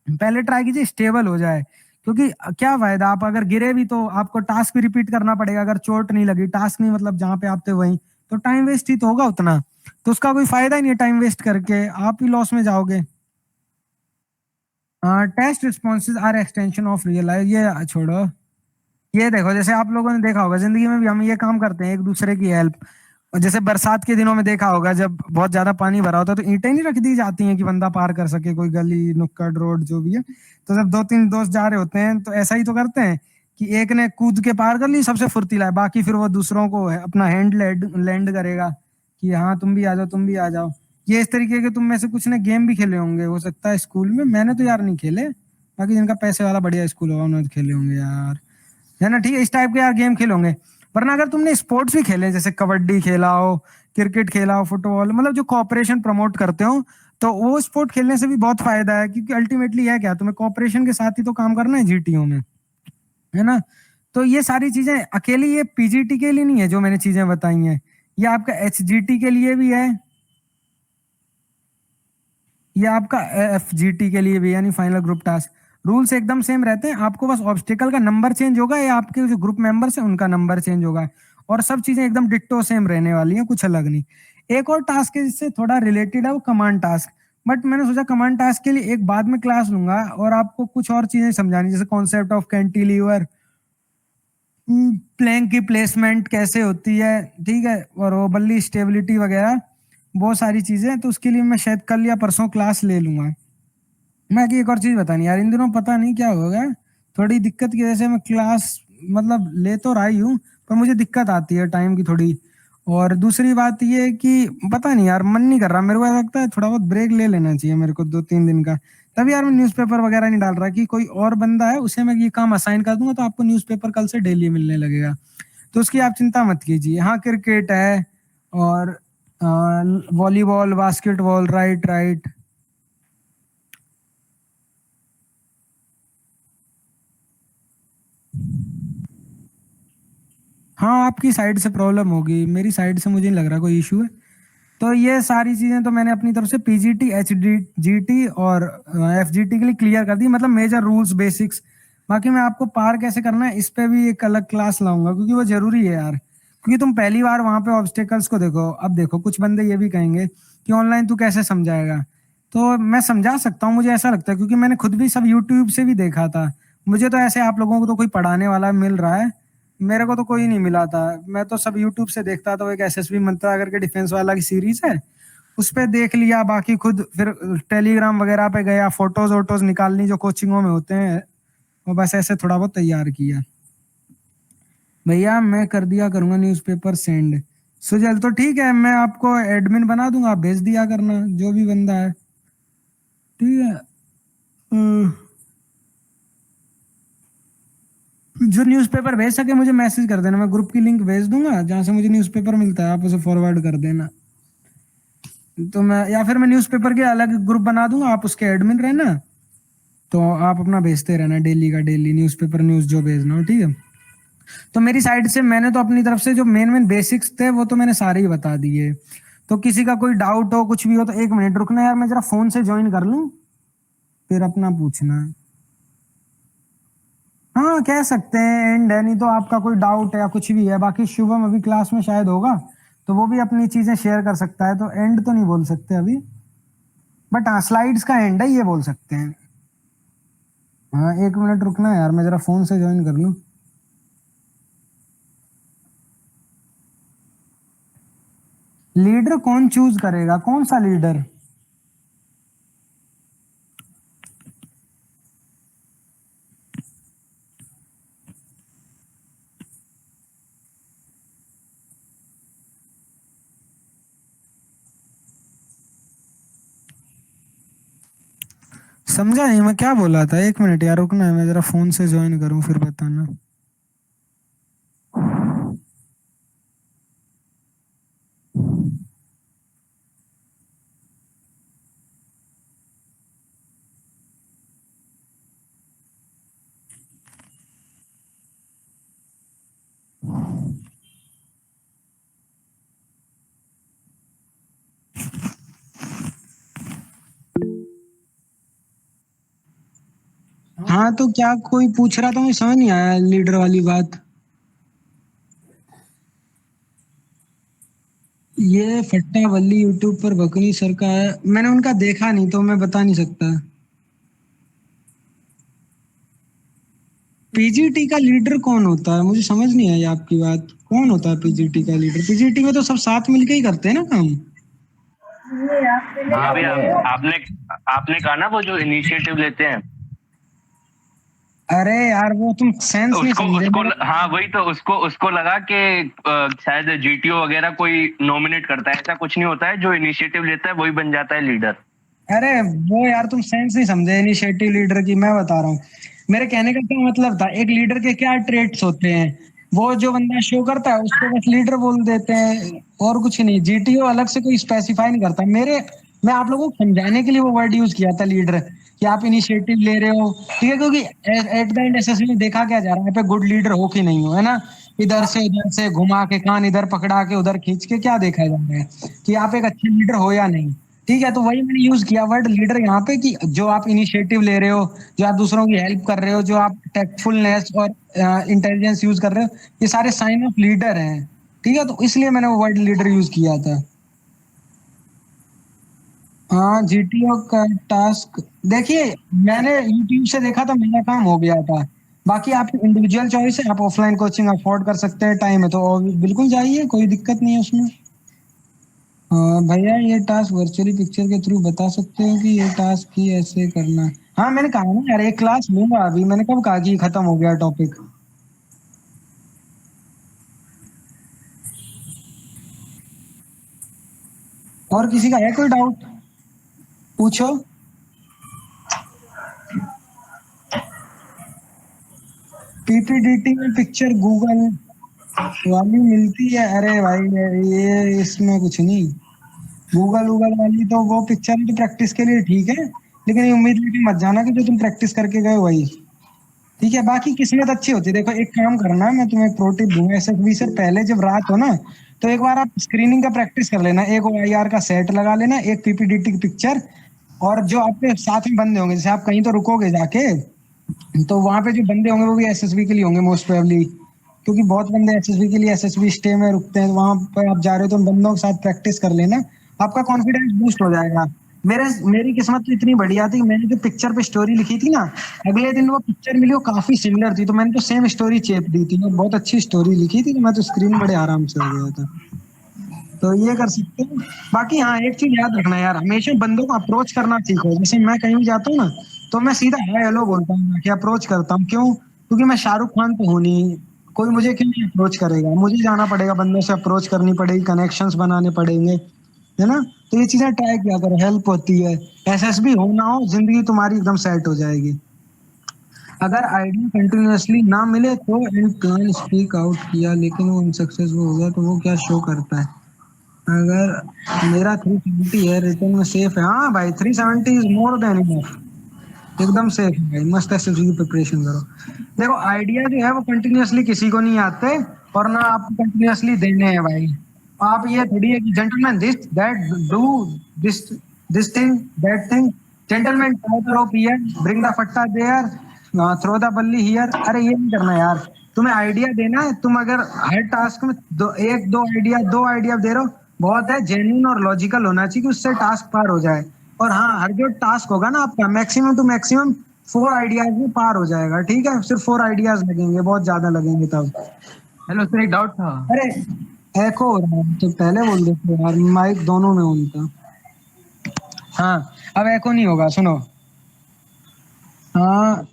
पहले ट्राई कीजिए स्टेबल हो जाए, क्योंकि क्या फायदा आप अगर गिरे भी तो आपको टास्क भी रिपीट करना पड़ेगा। अगर चोट नहीं लगी, टास्क नहीं मतलब जहां पे आप थे वहीं, तो टाइम वेस्ट ही तो होगा उतना। तो उसका कोई फायदा ही नहीं है, टाइम वेस्ट करके आप ही लॉस में जाओगे। Test responses are extension of real life, ये छोड़ो। ये देखो, जैसे आप लोगों ने देखा होगा जिंदगी में भी हम ये काम करते हैं, एक दूसरे की हेल्प। और जैसे बरसात के दिनों में देखा होगा, जब बहुत ज्यादा पानी भरा होता है तो ईंटें नहीं रख दी जाती हैं कि बंदा पार कर सके, कोई गली नुक्कड़ रोड जो भी है। तो जब दो तीन दोस्त जा रहे होते हैं तो ऐसा ही तो करते हैं कि एक ने कूद के पार कर ली, सबसे फुर्तीला है, बाकी फिर वो दूसरों को अपना हैंड लैंड करेगा कि हाँ तुम भी आ जाओ, तुम भी आ जाओ। ये इस तरीके के तुम में से कुछ ने गेम भी खेले होंगे, हो सकता है स्कूल में। मैंने तो यार नहीं खेले, बाकी जिनका पैसे वाला बढ़िया स्कूल होगा उन्होंने तो खेले होंगे यार, है ना। ठीक है, इस टाइप के यार गेम खेलोगे। वरना अगर तुमने स्पोर्ट्स भी खेले, जैसे कबड्डी खेला हो, क्रिकेट खेला हो, फुटबॉल, मतलब जो कोऑपरेशन प्रमोट करते हो, तो वो स्पोर्ट खेलने से भी बहुत फायदा है। क्योंकि अल्टीमेटली है क्या, तुम्हें कोऑपरेशन के साथ ही तो काम करना है जीटीओ में, है ना। तो ये सारी चीजें अकेली ये पीजीटी के लिए नहीं है जो मैंने चीजें बताई हैं, ये आपका एचजीटी के लिए भी है, ये आपका एफजीटी के लिए भी, यानी फाइनल ग्रुप टास्क। रूल्स एकदम सेम रहते हैं, आपको बस ऑब्स्टिकल का नंबर चेंज होगा या आपके जो ग्रुप मेंबर्स हैं उनका नंबर चेंज होगा। और सब चीजें एकदम डिट्टो सेम रहने वाली हैं, कुछ अलग नहीं। एक और टास्क है जिससे थोड़ा रिलेटेड है, वो कमांड टास्क। बट मैंने सोचा कमांड टास्क के लिए एक बाद में क्लास लूंगा और आपको कुछ और चीजें समझानी, जैसे कॉन्सेप्ट ऑफ कैंटिलीवर, प्लैंक की प्लेसमेंट कैसे होती है, ठीक है, और वो बल्ली स्टेबिलिटी वगैरह, बहुत सारी चीजें। तो उसके लिए मैं शायद कल या परसों क्लास ले लूंगा। मैं एक और चीज बतानी यार, इन दिनों पता नहीं क्या हो गया, थोड़ी दिक्कत की वजह से मैं क्लास मतलब ले तो रही हूँ, पर मुझे दिक्कत आती है टाइम की थोड़ी। और दूसरी बात ये है कि पता नहीं यार, मन नहीं कर रहा मेरे को, ऐसा लगता है थोड़ा बहुत ब्रेक ले लेना चाहिए मेरे को 2-3 दिन का। तब यार मैं न्यूज़पेपर वगैरह नहीं डाल रहा कि कोई और बंदा है उसे मैं ये काम असाइन कर दूंगा तो आपको न्यूज़पेपर कल से डेली मिलने लगेगा, तो उसकी आप चिंता मत कीजिए। हाँ क्रिकेट है और वॉलीबॉल बास्केटबॉल, राइट राइट। हाँ आपकी साइड से प्रॉब्लम होगी, मेरी साइड से मुझे नहीं लग रहा कोई इशू है। तो ये सारी चीजें तो मैंने अपनी तरफ से पीजीटी एचजीटी और एफजीटी के लिए क्लियर कर दी, मतलब मेजर रूल्स बेसिक्स। बाकी मैं आपको पार कैसे करना है इस पे भी एक अलग क्लास लाऊंगा, क्योंकि वो जरूरी है यार। क्योंकि तुम पहली बार वहां पे ऑब्स्टेकल्स को देखो, अब देखो कुछ बंदे ये भी कहेंगे कि ऑनलाइन तू कैसे समझाएगा, तो मैं समझा सकता हूँ, मुझे ऐसा लगता है क्योंकि मैंने खुद भी सब यूट्यूब से भी देखा था। मुझे तो ऐसे आप लोगों को तो कोई पढ़ाने वाला मिल रहा है, मेरे को तो कोई नहीं मिला था, मैं तो सब यूट्यूब से देखता था। वो एक एसएसबी मंत्रा करके डिफेंस वाला की सीरीज है, उस पे देख लिया, बाकी खुद फिर टेलीग्राम वगैरह पे गया, फोटोज वोटोज निकालनी जो कोचिंगों में होते हैं, वो बस ऐसे थोड़ा बहुत तैयार किया। भैया मैं कर दिया करूंगा न्यूज़पेपर सेंड। सुजल तो ठीक है, मैं आपको एडमिन बना दूंगा, आप भेज दिया करना जो भी बंदा है, ठीक है। जो न्यूज़पेपर भेज सके मुझे मैसेज कर देना, मैं ग्रुप की लिंक भेज दूंगा जहां से मुझे न्यूज़पेपर मिलता है, आप उसे फॉरवर्ड कर देना। तो मैं या फिर मैं न्यूज़पेपर के अलग ग्रुप बना दूंगा, आप उसके एडमिन रहना, तो आप अपना भेजते रहना डेली का डेली न्यूज़पेपर न्यूज़ जो भेजना हो, ठीक है। तो मेरी साइड से मैंने तो अपनी तरफ से जो मेन मेन बेसिक्स थे वो तो मैंने सारे ही बता दिए। तो किसी का कोई डाउट हो कुछ भी हो तो 1 मिनट रुकना यार, मैं जरा फोन से ज्वाइन कर लूं फिर अपना पूछना। हाँ कह सकते हैं एंड है, नहीं तो आपका कोई डाउट है या कुछ भी है। बाकी शुभम अभी क्लास में शायद होगा तो वो भी अपनी चीजें शेयर कर सकता है, तो एंड तो नहीं बोल सकते अभी, बट हाँ स्लाइड्स का एंड है ये बोल सकते हैं। हाँ 1 मिनट रुकना यार, मैं जरा फोन से ज्वाइन कर लूं। लीडर कौन चूज करेगा, कौन सा लीडर? समझा नहीं मैं क्या बोला था, 1 मिनट यार रुकना है, मैं जरा फोन से ज्वाइन करूं फिर बताना। हाँ तो क्या कोई पूछ रहा था, मुझे समझ नहीं आया लीडर वाली बात। ये फट्टा वल्ली यूट्यूब पर बकनी सर का है, मैंने उनका देखा नहीं तो मैं बता नहीं सकता। पीजीटी का लीडर कौन होता है, मुझे समझ नहीं आई आपकी बात, कौन होता है पीजीटी का लीडर? पीजीटी में तो सब साथ मिलके ही करते हैं ना काम। हाँ भैया, आपने आपने कहा ना वो जो इनिशिएटिव लेते हैं अरे यार वो तुम सेंस नहीं उसको समझे उसको मेरा। हाँ वही तो उसको उसको लगा कि शायद जीटीओ वगैरह कोई नॉमिनेट करता है, ऐसा कुछ नहीं होता है। जो इनिशिएटिव लेता है वही बन जाता है लीडर। अरे वो यार तुम सेंस नहीं समझे इनिशिएटिव लीडर की, मैं बता रहा हूँ मेरे कहने का क्या मतलब था। एक लीडर के क्या ट्रेट्स होते हैं, वो जो बंदा शो करता है उसको बस लीडर बोल देते हैं और कुछ नहीं। जीटीओ अलग से कोई स्पेसिफाई नहीं करता। मैं आप लोगों को समझाने के लिए वो वर्ड यूज किया था लीडर, कि आप इनिशिएटिव ले रहे हो, ठीक है। क्योंकि एट द एंड एसएसबी में देखा क्या जा रहा है, यहाँ पे गुड लीडर हो कि नहीं हो, है ना। इधर से उधर से घुमा के कान इधर पकड़ा के उधर खींच के क्या देखा जा रहा है कि आप एक अच्छे लीडर हो या नहीं, ठीक है। तो वही मैंने यूज किया वर्ड लीडर यहाँ पे, कि जो आप इनिशिएटिव ले रहे हो, जो आप दूसरों की हेल्प कर रहे हो, जो आप टेक्टफुलनेस और इंटेलिजेंस यूज कर रहे हो, ये सारे साइन ऑफ लीडर हैं, ठीक है। तो इसलिए मैंने वो वर्ड लीडर यूज किया था। हाँ जीटीओ का टास्क देखिए, मैंने यूट्यूब से देखा था, मेरा काम हो गया था। बाकी आपकी इंडिविजुअल चॉइस है, आप ऑफलाइन कोचिंग अफोर्ड कर सकते हैं, टाइम है तो बिल्कुल जाइए, कोई दिक्कत नहीं है उसमें। भैया ये टास्क वर्चुअली पिक्चर के थ्रू बता सकते हो कि ये टास्क ही ऐसे करना है? हाँ मैंने कहा ना यार, एक क्लास लूंगा अभी, मैंने कब कहा कि खत्म हो गया टॉपिक। और किसी का है कोई डाउट, पूछो। पीपीडीटी में पिक्चर गूगल वाली मिलती है। अरे भाई ये इसमें कुछ नहीं, गूगल वाली तो वो पिक्चर तो प्रैक्टिस के लिए ठीक है, लेकिन ये उम्मीद लेके मत जाना कि जो तुम प्रैक्टिस करके गए वही ठीक है। बाकी किस्मत अच्छी होती है। देखो एक काम करना, मैं तुम्हें एक प्रो टिप दूंगा, एसएफबी से पहले जब रात हो ना, तो एक बार आप स्क्रीनिंग का प्रैक्टिस कर लेना। एक ओआईआर का सेट लगा लेना, एक पीपीडीटी की पिक्चर, और जो आपके साथ में बंदे होंगे, जैसे आप कहीं तो रुकोगे जाके, तो वहां पे जो बंदे होंगे वो भी एसएसबी के लिए होंगे मोस्ट प्रोबेबली, क्योंकि बहुत बंदे एसएसबी के लिए एसएसबी स्टे में रुकते हैं। वहां पर आप जा रहे हो तो उन बंदों के साथ प्रैक्टिस कर लेना, आपका कॉन्फिडेंस बूस्ट हो जाएगा। मेरी किस्मत तो इतनी बढ़िया थी, मैंने जो पिक्चर पे स्टोरी लिखी थी ना, अगले दिन वो पिक्चर मिली, वो काफी सिमिलर थी, तो मैंने तो सेम स्टोरी चेप दी थी। मैं बहुत अच्छी स्टोरी लिखी थी, तो मैं तो स्क्रीन बड़े आराम से हो गया था। तो ये कर सकते हो। बाकी हाँ, एक चीज याद रखना यार, हमेशा बंदों को अप्रोच करना सीखो। जैसे मैं कहीं भी जाता हूँ ना, तो मैं सीधा हाय हेलो बोलता हूँ, कि अप्रोच करता हूँ। क्यों? क्योंकि मैं शाहरुख खान तो हूँ नहीं, कोई मुझे क्यों नहीं अप्रोच करेगा, मुझे जाना पड़ेगा, बंदों से अप्रोच करनी पड़ेगी, कनेक्शंस बनाने पड़ेंगे, है ना। तो ये चीजें ट्राई किया करो, हेल्प होती है। एसएसबी हो ना हो, जिंदगी तुम्हारी एकदम सेट हो जाएगी। अगर आइडिया कंटिन्यूअसली ना मिले तो एंड प्लान स्पीक आउट किया लेकिन वो अनसक्सेसफुल हो गया, तो वो क्या शो करता है? अगर मेरा 370 है, रिटर्न में सेफ है। हाँ भाई, 370 इज मोर देन इनफ, एकदम सेफ है भाई। मस्त एसएसबी की प्रिपरेशन करो। देखो आइडिया जो है वो कंटिन्यूअसली किसी को नहीं आते, और ना आपको कंटिन्यूअसली देने हैं भाई। आप ये थोड़ी है कि gentleman this that do this this thing that thing, gentleman throw here, bring the फट्टा देयर, थ्रो द बल्ली हियर। अरे ये नहीं करना यार, तुम्हें आइडिया देना है। तुम अगर हर टास्क में दो आइडिया दे रहे हो, बहुत है, जेन्युइन और लॉजिकल होना चाहिए कि उससे टास्क पार हो जाए। और हाँ, हर जो टास्क होगा ना आपका, मैक्सिमम टू मैक्सिमम 4 आइडियाज में पार हो जाएगा। ठीक है, सिर्फ 4 आइडियाज लगेंगे, बहुत ज्यादा लगेंगे तब। हेलो सर, एक डाउट था। अरे एको हो रहा है, तो पहले बोल देते यार, माइक दोनों में उनका। हाँ, अब एको नहीं होगा, सुनो। हाँ,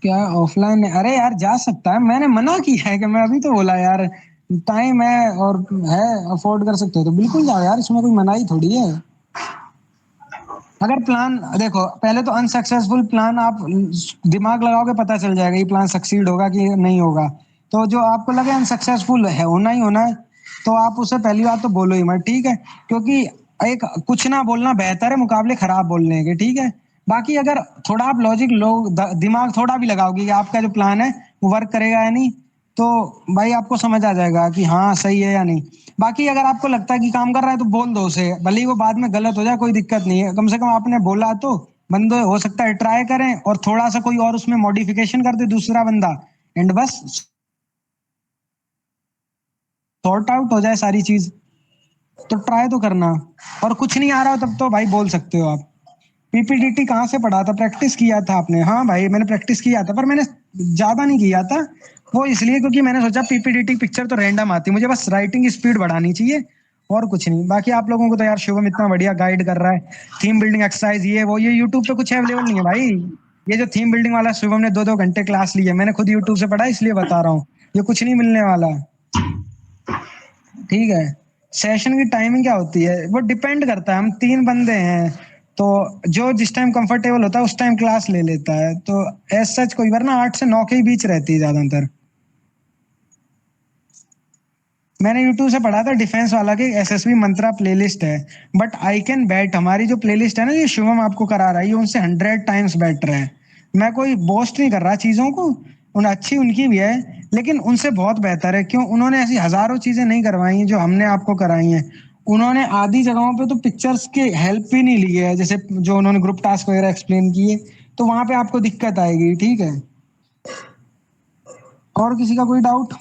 क्या ऑफलाइन? अरे यार जा सकता है, मैंने मना किया है कि मैं अभी तो बोला यार, टाइम है और है, अफोर्ड कर सकते हो तो बिल्कुल जाओ यार, इसमें कोई मनाही थोड़ी है। अगर प्लान देखो, पहले तो अनसक्सेसफुल प्लान आप दिमाग लगाओगे, पता चल जाएगा ये प्लान सक्सीड होगा कि नहीं होगा। तो जो आपको लगे अनसक्सेसफुल है, होना ही होना है, तो आप उसे पहली बात तो बोलो ही मत, ठीक है। क्योंकि एक कुछ ना बोलना बेहतर है मुकाबले खराब बोलने के, ठीक है। बाकी अगर थोड़ा आप लॉजिक दिमाग थोड़ा भी लगाओगे कि आपका जो प्लान है वो वर्क करेगा या नहीं, तो भाई आपको समझ आ जाएगा कि हाँ सही है या नहीं। बाकी अगर आपको लगता है कि काम कर रहा है तो बोल दो उसे, भले ही वो बाद में गलत हो जाए, कोई दिक्कत नहीं है। कम से कम आपने बोला तो बंदे हो सकता है ट्राई करें, और थोड़ा सा कोई और उसमें मॉडिफिकेशन कर दे दूसरा बंदा, एंड बस सॉर्ट आउट हो जाए सारी चीज। तो ट्राई तो करना, और कुछ नहीं आ रहा हो तब तो भाई बोल सकते हो आप। पीपीडीटी कहाँ से पढ़ा था? प्रैक्टिस किया था आपने? हाँ भाई मैंने प्रैक्टिस किया था, पर मैंने ज्यादा नहीं किया था। वो इसलिए क्योंकि मैंने सोचा पीपीडीटी पिक्चर तो रैंडम आती, मुझे बस राइटिंग स्पीड बढ़ानी चाहिए, और कुछ नहीं। बाकी आप लोगों को तो यार शुभम इतना बढ़िया गाइड कर रहा है, थीम बिल्डिंग एक्सरसाइज ये वो, ये यूट्यूब पे कुछ अवेलेबल नहीं है भाई। ये जो थीम बिल्डिंग वाला शुभम ने 2-2 घंटे क्लास ली है, मैंने खुद यूट्यूब से पढ़ा, इसलिए बता रहा हूँ, ये कुछ नहीं मिलने वाला, ठीक है। सेशन की टाइमिंग क्या होती है वो डिपेंड करता है, हम 3 बंदे हैं, तो जो जिस टाइम कंफर्टेबल होता है उस टाइम क्लास ले लेता है। तो एज सच कोई बार ना 8 से 9 के ही बीच रहती है ज्यादातर। मैंने यूट्यूब से पढ़ा था डिफेंस वाला के एसएसबी मंत्रा प्लेलिस्ट है, बट आई कैन बैट हमारी जो प्लेलिस्ट है ना, ये शुभम आपको करा रहा है, ये उनसे 100 टाइम्स बेटर है। मैं कोई बोस्ट नहीं कर रहा चीजों को, उन अच्छी उनकी भी है, लेकिन उनसे बहुत बेहतर है। क्यों? उन्होंने ऐसी हजारों चीजें नहीं करवाई हैं जो हमने आपको कराई हैं। उन्होंने आधी जगहों पे तो पिक्चर्स की हेल्प भी नहीं ली है, जैसे जो उन्होंने ग्रुप टास्क वगैरह एक्सप्लेन किए, तो वहां पे आपको दिक्कत आएगी, ठीक है। और किसी का कोई डाउट?